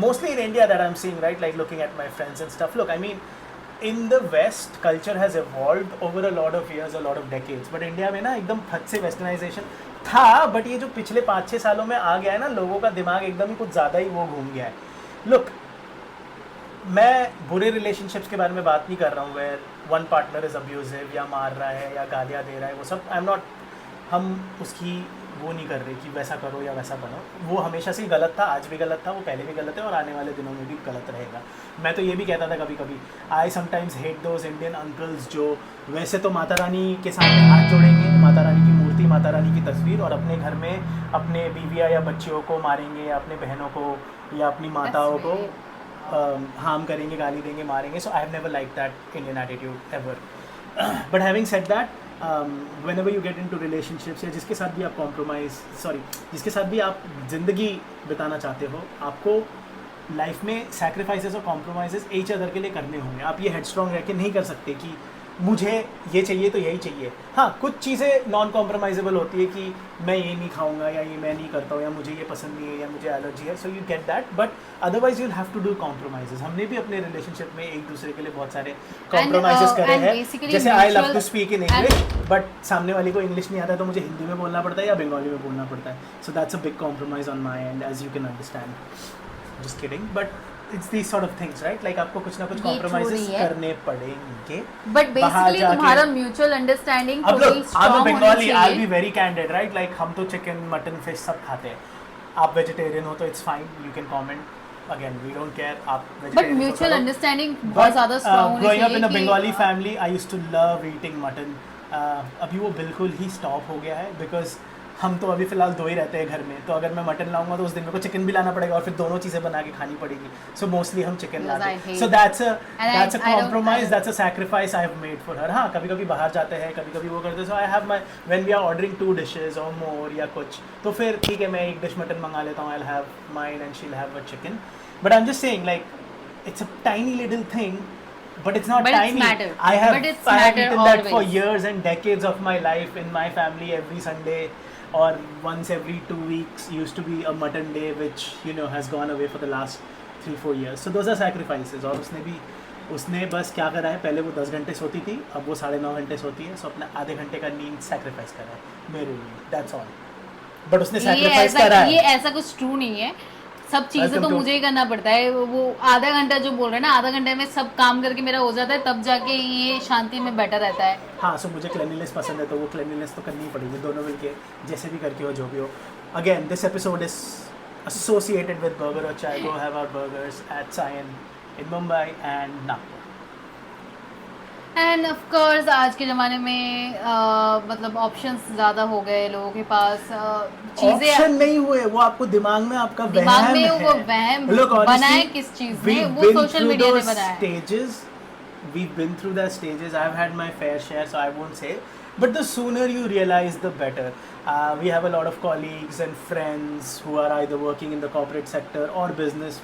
mostly in India that I'm seeing, right, like looking at my friends and stuff. Look, I mean, in the west culture has evolved over a lot of years, a lot of decades, but India में ना एकदम फट से westernisation था, but ये जो पिछले 5-6 सालों में आ गया है ना, लोगों का दिमाग एकदम ही कुछ ज़्यादा ही वो घूम गया है. लुक, मैं बुरे रिलेशनशिप्स के बारे में बात नहीं कर रहा हूँ where one partner is abusive या मार रहा है या गालियाँ दे रहा है, वो सब आई एम नॉट, हम उसकी वो नहीं कर रहे कि वैसा करो या वैसा बनो. वो हमेशा से ही गलत था, आज भी गलत था, वो पहले भी गलत है और आने वाले दिनों में भी गलत रहेगा. मैं तो ये भी कहता था कभी कभी, I sometimes hate those Indian uncles जो वैसे तो माता रानी के सामने हाथ जोड़ेंगे, माता रानी की मूर्ति, माता रानी की तस्वीर, और अपने घर में अपने बीविया या बच्चियों को मारेंगे या अपने बहनों को या अपनी माताओं को हार्म करेंगे, गाली देंगे, मारेंगे. So I have never like that Indian attitude ever. But having said that, whenever you get into relationships या जिसके साथ भी आप जिसके साथ भी आप ज़िंदगी बिताना चाहते हो, आपको लाइफ में सैक्रिफाइसेस और कॉम्प्रोमाइज़ेस ईच अदर के लिए करने होंगे. आप ये हेडस्ट्रॉन्ग रह के नहीं कर सकते कि मुझे ये चाहिए तो यही चाहिए. हाँ, कुछ चीज़ें नॉन कॉम्प्रोमाइजेबल होती है कि मैं ये नहीं खाऊंगा या ये मैं नहीं करता हूँ या मुझे ये पसंद नहीं है या मुझे एलर्जी है, so you get that, but otherwise you'll have to do compromises. हमने भी अपने रिलेशनशिप में एक दूसरे के लिए बहुत सारे कॉम्प्रोमाइजेस करे हैं. जैसे I love to speak in English, but सामने वाले को इंग्लिश नहीं आता है तो मुझे हिंदी में बोलना पड़ता है या बंगाली में बोलना पड़ता है. So that's a big compromise on my end, as you can understand. Just kidding, but it's these sort of things, right? Like आपको कुछ ना कुछ कॉम्प्रोमाइजेस करने पड़ेंगे. बट बेसिकली तुम्हारा म्यूचुअल अंडरस्टैंडिंग अब थोड़ी स्ट्रांग होनी बंगाली, आई चाहिए. Be very candid, right? Like हम तो चिकन, मटन, फिश सब खाते हैं. आप वेजिटेरियन हो तो it's fine, you can comment, again we don't care. आप बट म्यूचुअल अंडरस्टैंडिंग बहुत ज्यादा स्ट्रांग होनी ग्रोइंग अप इन अ चाहिए. Bengali family, I used to love eating mutton. अभी वो बिल्कुल ही स्टॉप हो गया है बिकॉज हम तो अभी फ़िलहाल 2 ही रहते हैं घर में, तो अगर मैं मटन लाऊंगा तो उस दिन मेरे को चिकन भी लाना पड़ेगा और फिर दोनों चीज़ें बना के खानी पड़ेगी. सो मोस्टली हम चिकन लाते हैं. सो that's a compromise, that's a sacrifice I have made for her. हाँ, कभी कभी बाहर जाते हैं, कभी कभी वो करते हैं. So I have my, when we are ordering 2 dishes और मोर या कुछ, तो फिर ठीक है, मैं एक डिश मटन मंगा लेता हूँ, I will have mine and she will have a chicken. But I am just saying, like it's a tiny little thing, but it's not But it's tiny. matter. I have But it's eaten matter that for always. years and decades of my life in my family. Every Sunday or once every 2 weeks used to be a mutton day, which you know has gone away for the last 3-4 years. So those are sacrifices. और उसने बस क्या करा है, पहले वो 10 घंटे सोती थी, अब वो 9.5 घंटे सोती है. सो अपना आधे घंटे का नींद सैक्रिफाइस करा है मेरे लिए. That's all. बट उसने सैक्रिफाइस करा है. ये ऐसा कुछ ट्रू नहीं है. सब चीजें तो मुझे ही करना पड़ता है. वो आधा घंटा जो बोल रहे हैं ना, आधा घंटे में सब काम करके मेरा हो जाता है, तब जाके ये शांति में बैठा रहता है. हाँ, सो मुझे क्लेनलीनेस पसंद है तो वो क्लेनलीनेस तो करनी ही पड़ेगी, दोनों मिलके जैसे भी करके हो, जो भी हो. Again this episode is associated with burger or chai. Go have our burgers at Sion in Mumbai and Nagpur. End of course आज के ज़माने में मतलब ऑप्शंस ज़्यादा हो गए लोगों के पास. चीज़ें ऑप्शन नहीं हुए, वो आपको दिमाग में आपका दिमाग वहम में है. वो वहम बना है किस चीज़ ने, वो सोशल मीडिया ने बनाया है. Stages, we've been through the stages. I've had my fair share, so I won't say. But the sooner you realize, the better. We have a lot of colleagues and friends who are either working in the corporate sector or business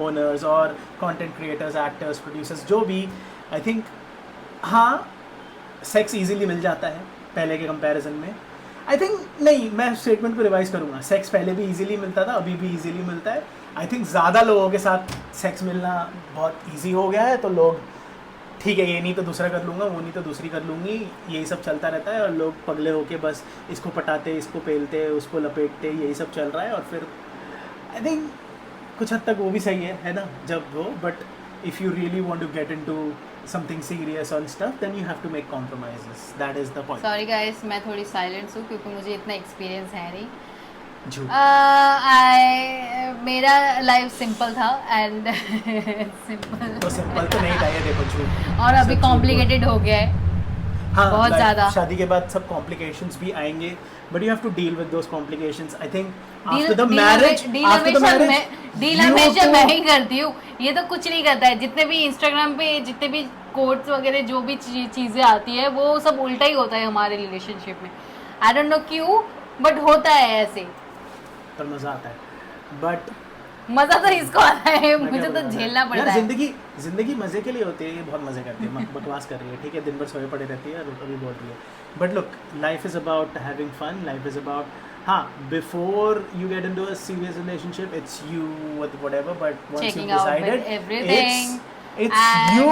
owners or content creators, actors, producers, जो भी. I think हाँ, sex easily मिल जाता है पहले के comparison में. I think नहीं, मैं स्टेटमेंट को रिवाइज करूँगा. सेक्स पहले भी इजीली मिलता था, अभी भी इजीली मिलता है. आई थिंक ज़्यादा लोगों के साथ सेक्स मिलना बहुत इजी हो गया है, तो लोग ठीक है, ये नहीं तो दूसरा कर लूँगा, वो नहीं तो दूसरी कर लूँगी, यही सब चलता रहता है. और लोग पगले होके बस इसको पटाते, इसको पेलते, उसको लपेटते, यही सब चल रहा है. और फिर आई थिंक कुछ हद तक वो भी सही है ना, जब वो. But if you really want to get into something serious on stuff, then you have to make compromises. That is the point. Sorry guys, मैं थोड़ी साइलेंट हूँ क्योंकि मुझे इतना एक्सपीरियंस है नहीं. झूठ. मेरा लाइफ सिंपल था एंड सिंपल तो सिंपल तो नहीं था ये, देखो झूठ. और अभी कॉम्प्लिकेटेड हो गया है. हाँ, बहुत ज़्यादा. शादी के बाद सब कॉम्प्लिकेशंस भी आएंगे, but you have to deal with those complications. I think after the marriage, deal हमेशा मैं ही करती हूँ. ये तो कुछ नहीं करता है. जितने भी इंस्टाग्राम पे जितने भी कोट्स वगैरह जो भी चीज़ें आती है, वो सब उल्टा ही होता है हमारे रिलेशनशिप में. आई डोंट नो क्यों, बट होता है ऐसे. पर मज़ा आता है. बट मज़ा तो इसको आता है, मुझे तो झेलना पड़ता है. जिंदगी मज़े के लिए होती है. ये बहुत मज़े करती है. बकवास कर रही है, ठीक है, दिन भर सोए पड़े रहती है और अभी बोल रही है. But look, life is about having fun. Life is about, हाँ, before you get into a serious relationship, it's you with whatever, but once you decided, It's And- you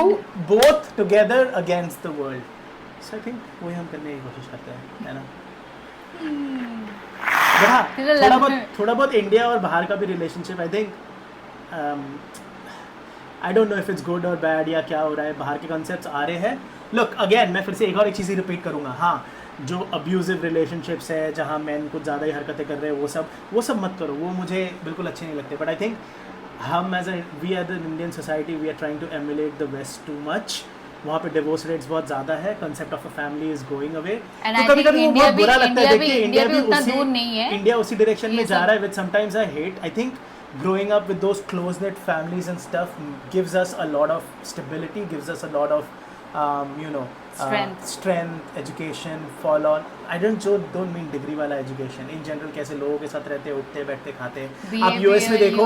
both together against the world. So I think वही हम करने की कोशिश करते हैं, है ना? But हाँ, थोड़ा बहुत इंडिया और बाहर का भी relationship, I think I don't know if it's good और बैड या क्या हो रहा है, बाहर के कॉन्सेप्ट्स आ रहे हैं. लुक अगेन, मैं फिर से एक और एक चीज़ ही रिपीट करूँगा. हाँ, जो अब्यूजिव रिलेशनशिप्स है जहाँ मैन कुछ ज़्यादा ही हरकतें कर रहे हैं, वो सब मत करो, वो मुझे बिल्कुल अच्छे नहीं लगते. बट आई थिंक हम we as the Indian society we are trying to emulate the west too much. वहाँ पे डिवोर्स रेट्स बहुत ज़्यादा है, concept of a family is going away. तो कभी कभी वो बहुत बुरा लगता है. देखिए इंडिया उसी डायरेक्शन में जा रहा है, with sometimes I hate. I think growing up with those close knit families and stuff gives us a lot of stability, gives us a lot of strength, education, fall on. I don't mean degree वाला education. In general कैसे लोगों के साथ रहते, उठते बैठते खाते. आप US में देखो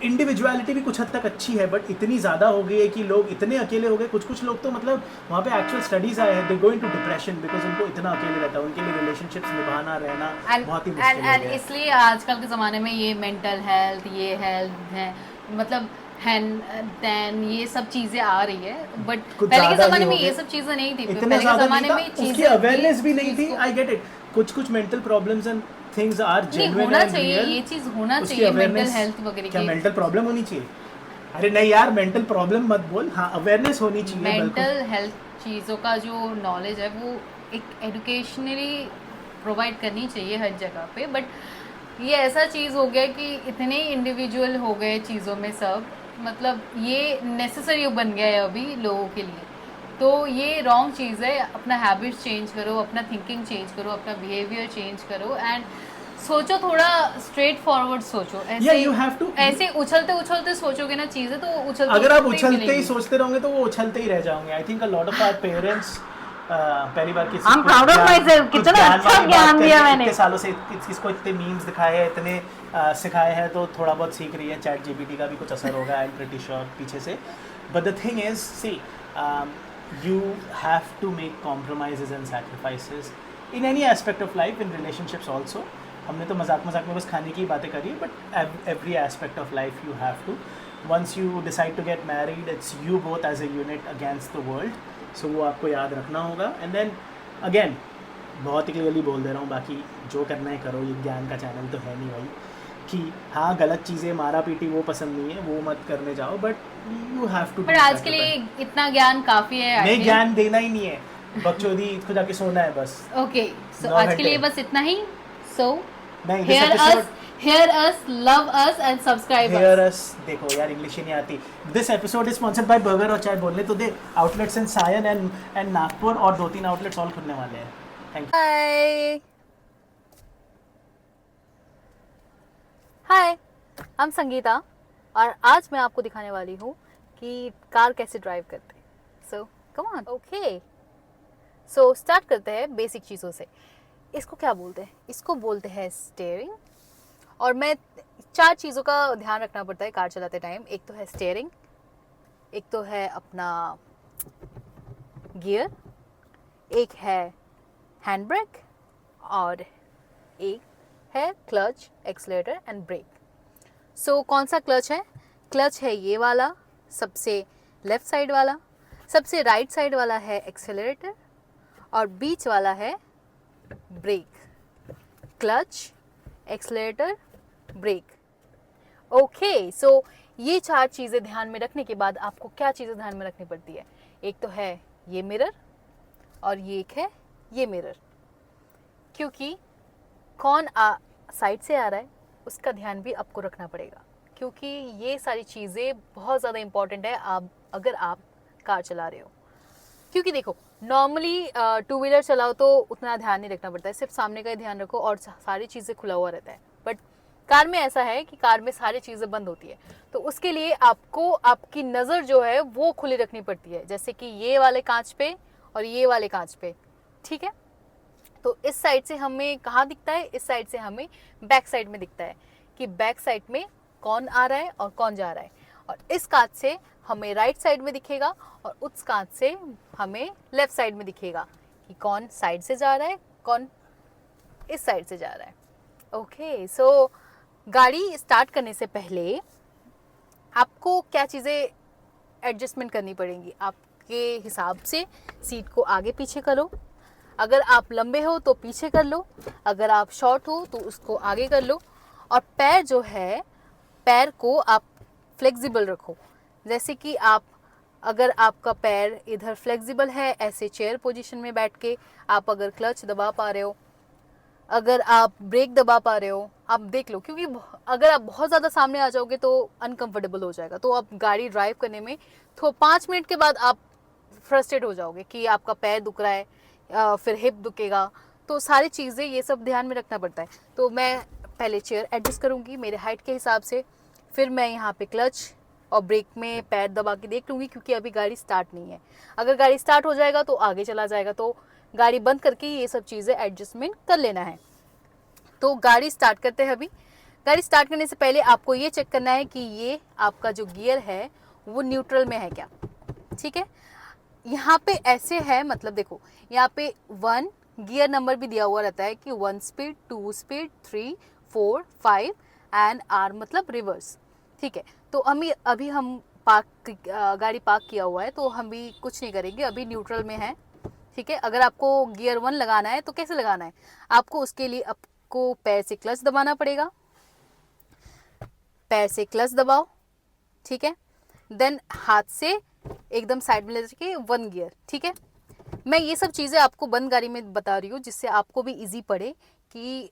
इंडिविजुअलिटी भी कुछ हद तक अच्छी है, बट इतनी ज़्यादा हो गई है कि लोग इतने अकेले हो गए. कुछ लोग तो मतलब वहाँ पे एक्चुअल स्टडीज आए हैं, दे गो इनटू डिप्रेशन बिकॉज उनको इतना अकेले रहता है. उनके लिए रिलेशनशिप्स निभाना रहना बहुत ही मुश्किल हो गया. इसलिए आजकल के ज़माने में ये मेंटल हेल्थ, ये हेल्थ है, मतलब हैंड ये सब चीजें आ रही है. बट पहले के ज़माने में ये सब चीजें नहीं थी. पहले के ज़माने में चीजें अवेयरनेस भी नहीं थी. I get it. कुछ mental problems and things are genuine. होना चाहिए, ये चीज होना चाहिए. मेंटल हेल्थ वगैरह क्या मेंटल प्रॉब्लम होनी चाहिए? अरे नहीं यार, मेंटल प्रॉब्लम मत बोल. हाँ, अवेयरनेस होनी चाहिए. मेंटल हेल्थ चीज़ों का जो नॉलेज है वो एक एजुकेशनली प्रोवाइड करनी चाहिए हर जगह पे. बट ये ऐसा चीज़ हो गया कि इतने इंडिविजुअल हो गए चीज़ों में सब, मतलब ये नेसेसरी बन गया है अभी लोगों के लिए. तो ये रॉन्ग चीज़ है. अपना हैबिट्स चेंज करो, अपना थिंकिंग चेंज करो, अपना बिहेवियर चेंज करो एंड सोचो, थोड़ा स्ट्रेट फॉरवर्ड सोचो. ऐसे उछलते सोचोगे ना चीज़ें तो उछलते. अगर आप उछलते ही सोचते रहोगे तो वो उछलते ही रह जाओगे. I think a lot of our parents पहली बार किसी I'm proud of myself. कितना अच्छा ज्ञान दिया मैंने. इतने सालों से किसको इतने मीम्स दिखाए हैं, इतने सिखाए हैं, तो थोड़ा बहुत सीख रही है. चैट जीपीटी का भी कुछ असर होगा, आई एम प्रीटी श्योर पीछे से. But the thing is, see, you have to make compromises and sacrifices in any aspect of life, in relationships also. हमने तो मजाक में बस खाने की बातें करी, but every aspect of life you have to. Once you decide to get married, it's you both as a unit against the world. So वो आपको याद रखना होगा. And then again, बहुत ही क्लियरली बोल दे रहा हूँ, बाकी जो करना है करो. ये ज्ञान का चैनल तो है नहीं भाई कि हाँ गलत चीज़ें मारा पीटी वो पसंद नहीं है, वो मत करने जाओ. But you have to. पर आज के लिए इतना ज्ञान काफ़ी है. नहीं, ज्ञान देना ही नहीं है, बकचोदी इसको जाके सोना है बस. ओके, सो आज के लिए बस इतना ही. सो नहीं, hear us, love us and subscribe us. देखो यार, इंग्लिश ही नहीं आती. This episode is sponsored by burger और चाय. बोलने तो दे. Outlets in Sion and Nagpur, और 2-3 आउटलेट्स और खुलने वाले हैं. Thank you. Hi. हाय, हम संगीता, और आज मैं आपको दिखाने वाली हूँ कि कार कैसे ड्राइव करते हैं. So come on. Okay, so start करते हैं बेसिक चीज़ों से. इसको क्या बोलते हैं? इसको बोलते हैं स्टीयरिंग. और मैं 4 चीज़ों का ध्यान रखना पड़ता है कार चलाते टाइम. एक तो है स्टीयरिंग, एक तो है अपना गियर, एक है हैंड ब्रेक, और एक है क्लच, एक्सीलरेटर एंड ब्रेक. सो कौन सा क्लच है? क्लच है ये वाला, सबसे लेफ्ट साइड वाला. सबसे राइट साइड वाला है एक्सीलरेटर, और बीच वाला है brake. Clutch, accelerator, brake. Okay, so ये 4 चीज़ें ध्यान में रखने के बाद आपको क्या चीज़ें ध्यान में रखनी पड़ती है? एक तो है ये मिरर, और ये एक है ये मिरर. क्योंकि कौन साइड से आ रहा है उसका ध्यान भी आपको रखना पड़ेगा, क्योंकि ये सारी चीज़ें बहुत ज़्यादा इंपॉर्टेंट है अगर आप कार चला रहे हो. क्योंकि देखो, नॉर्मली 2 व्हीलर चलाओ तो उतना ध्यान नहीं रखना पड़ता है, सिर्फ सामने का ही ध्यान रखो और सारी चीज़ें खुला हुआ रहता है. बट कार में ऐसा है कि कार में सारी चीज़ें बंद होती है, तो उसके लिए आपको आपकी नज़र जो है वो खुली रखनी पड़ती है. जैसे कि ये वाले कांच पे और ये वाले कांच पे, ठीक है. तो इस साइड से हमें कहाँ दिखता है? इस साइड से हमें बैक साइड में दिखता है कि बैक साइड में कौन आ रहा है और कौन जा रहा है. और इस कांच से हमें राइट साइड में दिखेगा, और उस कांच से हमें लेफ्ट साइड में दिखेगा कि कौन साइड से जा रहा है, कौन इस साइड से जा रहा है. ओके, सो गाड़ी स्टार्ट करने से पहले आपको क्या चीज़ें एडजस्टमेंट करनी पड़ेंगी आपके हिसाब से। सीट को आगे पीछे करो, अगर आप लंबे हो तो पीछे कर लो, अगर आप शॉर्ट हो तो उसको आगे कर लो। और पैर जो है, पैर को आप फ्लेक्सिबल रखो। जैसे कि आप, अगर आपका पैर इधर फ्लेक्सिबल है ऐसे चेयर पोजीशन में बैठ के, आप अगर क्लच दबा पा रहे हो, अगर आप ब्रेक दबा पा रहे हो, आप देख लो, क्योंकि अगर आप बहुत ज़्यादा सामने आ जाओगे तो अनकंफर्टेबल हो जाएगा। तो आप गाड़ी ड्राइव करने में तो 5 मिनट के बाद आप फ्रस्ट्रेट हो जाओगे कि आपका पैर दुख रहा है, फिर हिप दुखेगा। तो सारी चीज़ें ये सब ध्यान में रखना पड़ता है। तो मैं पहले चेयर एडजस्ट करूँगी मेरे हाइट के हिसाब से, फिर मैं यहाँ पे क्लच और ब्रेक में पैर दबा के देख लूँगी, क्योंकि अभी गाड़ी स्टार्ट नहीं है। अगर गाड़ी स्टार्ट हो जाएगा तो आगे चला जाएगा, तो गाड़ी बंद करके ये सब चीज़ें एडजस्टमेंट कर लेना है। तो गाड़ी स्टार्ट करते हैं। अभी गाड़ी स्टार्ट करने से पहले आपको ये चेक करना है कि ये आपका जो गियर है वो न्यूट्रल में है क्या, ठीक है। यहाँ पे ऐसे है, मतलब देखो यहाँ पे 1 गियर नंबर भी दिया हुआ रहता है कि 1 स्पीड, 2 स्पीड, 3, 4, 5 एंड R मतलब रिवर्स, ठीक है। तो अभी हम गाड़ी पार्क किया हुआ है, तो हम भी कुछ नहीं करेंगे, अभी न्यूट्रल में है, ठीक है। अगर आपको गियर 1 लगाना है तो कैसे लगाना है, आपको उसके लिए आपको पैर से क्लच दबाना पड़ेगा, पैर से क्लच दबाओ, ठीक है। देन हाथ से एकदम साइड में लेके 1 गियर, ठीक है। मैं ये सब चीज़ें आपको बंद गाड़ी में बता रही हूँ जिससे आपको भी इजी पड़े, कि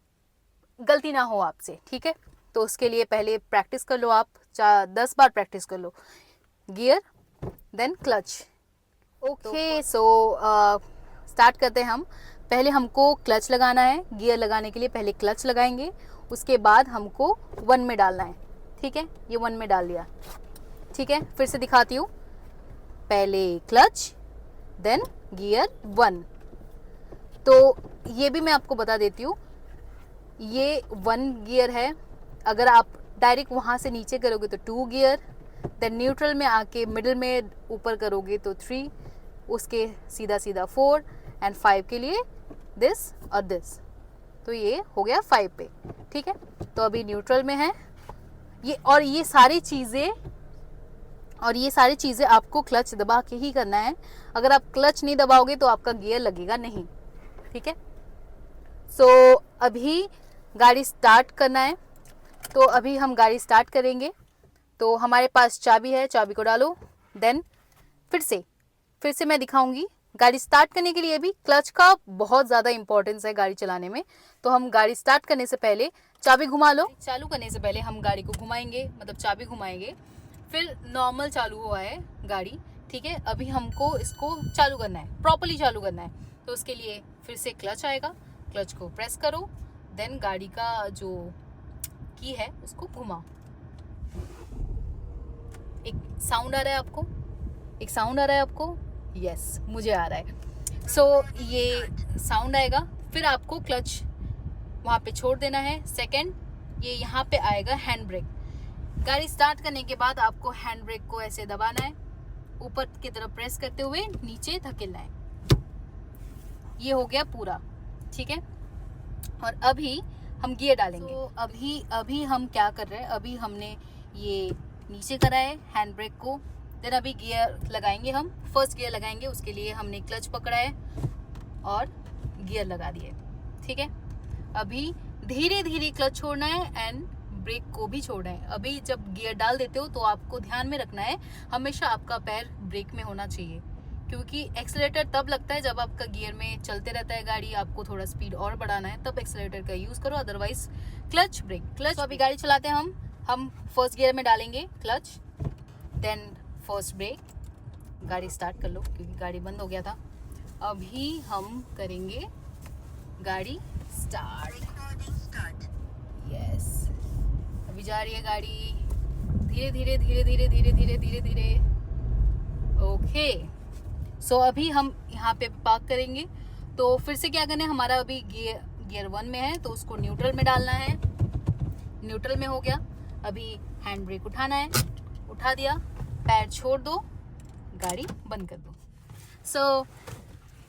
गलती ना हो आपसे, ठीक है। तो उसके लिए पहले प्रैक्टिस कर लो, आप 10 बार प्रैक्टिस कर लो। Gear then clutch, okay. So start करते हैं हम। पहले हमको क्लच लगाना है, गियर लगाने के लिए पहले क्लच लगाएंगे, उसके बाद हमको 1 में डालना है, ठीक है। ये 1 में डाल दिया, ठीक है। फिर से दिखाती हूँ, पहले क्लच देन गियर 1। तो ये भी मैं आपको बता देती हूँ, ये 1 गियर है। अगर आप डायरेक्ट वहाँ से नीचे करोगे तो 2 गियर, देन न्यूट्रल में आके मिडिल में ऊपर करोगे तो 3, उसके सीधा सीधा 4 एंड 5 के लिए दिस और दिस। तो ये हो गया 5 पे, ठीक है। तो अभी न्यूट्रल में है ये, और ये सारी चीज़ें आपको क्लच दबा के ही करना है। अगर आप क्लच नहीं दबाओगे तो आपका गियर लगेगा नहीं, ठीक है। सो अभी गाड़ी स्टार्ट करना है, तो अभी हम गाड़ी स्टार्ट करेंगे। तो हमारे पास चाबी है, चाबी को डालो, देन फिर से मैं दिखाऊंगी। गाड़ी स्टार्ट करने के लिए भी क्लच का बहुत ज़्यादा इंपॉर्टेंस है गाड़ी चलाने में। तो हम गाड़ी स्टार्ट करने से पहले चाबी घुमा लो, चालू करने से पहले हम गाड़ी को घुमाएंगे, मतलब चाबी घुमाएंगे, फिर नॉर्मल चालू हुआ है गाड़ी, ठीक है। अभी हमको इसको चालू करना है, प्रॉपर्ली चालू करना है। तो उसके लिए फिर से क्लच आएगा, क्लच को प्रेस करो, देन गाड़ी का जो की है उसको घुमाओ। एक साउंड आ रहा है आपको, यस मुझे आ रहा है। सो ये साउंड आएगा, फिर आपको क्लच वहाँ पे छोड़ देना है। सेकंड, ये यहाँ पे आएगा हैंड ब्रेक। गाड़ी स्टार्ट करने के बाद आपको हैंड ब्रेक को ऐसे दबाना है, ऊपर की तरफ प्रेस करते हुए नीचे धकेलना है। ये हो गया पूरा, ठीक है। और अभी हम गियर डालेंगे। तो अभी हम क्या कर रहे हैं, अभी हमने ये नीचे करा है हैंड ब्रेक को, देन अभी गियर लगाएंगे, हम फर्स्ट गियर लगाएंगे। उसके लिए हमने क्लच पकड़ा है और गियर लगा दिए, ठीक है। अभी धीरे धीरे क्लच छोड़ना है एंड ब्रेक को भी छोड़ना है। अभी जब गियर डाल देते हो तो आपको ध्यान में रखना है हमेशा आपका पैर ब्रेक में होना चाहिए, क्योंकि एक्सेलेरेटर तब लगता है जब आपका गियर में चलते रहता है गाड़ी, आपको थोड़ा स्पीड और बढ़ाना है तब एक्सेलेरेटर का यूज़ करो, अदरवाइज क्लच ब्रेक। तो अभी गाड़ी चलाते हैं हम फर्स्ट गियर में डालेंगे क्लच, देन फर्स्ट ब्रेक। गाड़ी स्टार्ट कर लो क्योंकि गाड़ी बंद हो गया था। अभी हम करेंगे गाड़ी स्टार्ट, यस। अभी जा रही है गाड़ी धीरे धीरे धीरे धीरे धीरे धीरे धीरे धीरे, ओके। सो अभी हम यहाँ पे पार्क करेंगे। तो फिर से क्या करना है, हमारा अभी गियर 1 में है तो उसको न्यूट्रल में डालना है। न्यूट्रल में हो गया, अभी हैंड ब्रेक उठाना है, उठा दिया, पैर छोड़ दो, गाड़ी बंद कर दो। सो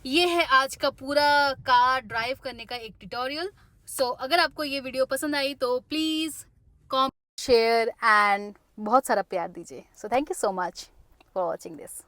ये है आज का पूरा कार ड्राइव करने का एक ट्यूटोरियल। सो अगर आपको ये वीडियो पसंद आई तो प्लीज़ कमेंट, शेयर एंड बहुत सारा प्यार दीजिए। So thank you so much. For watching this.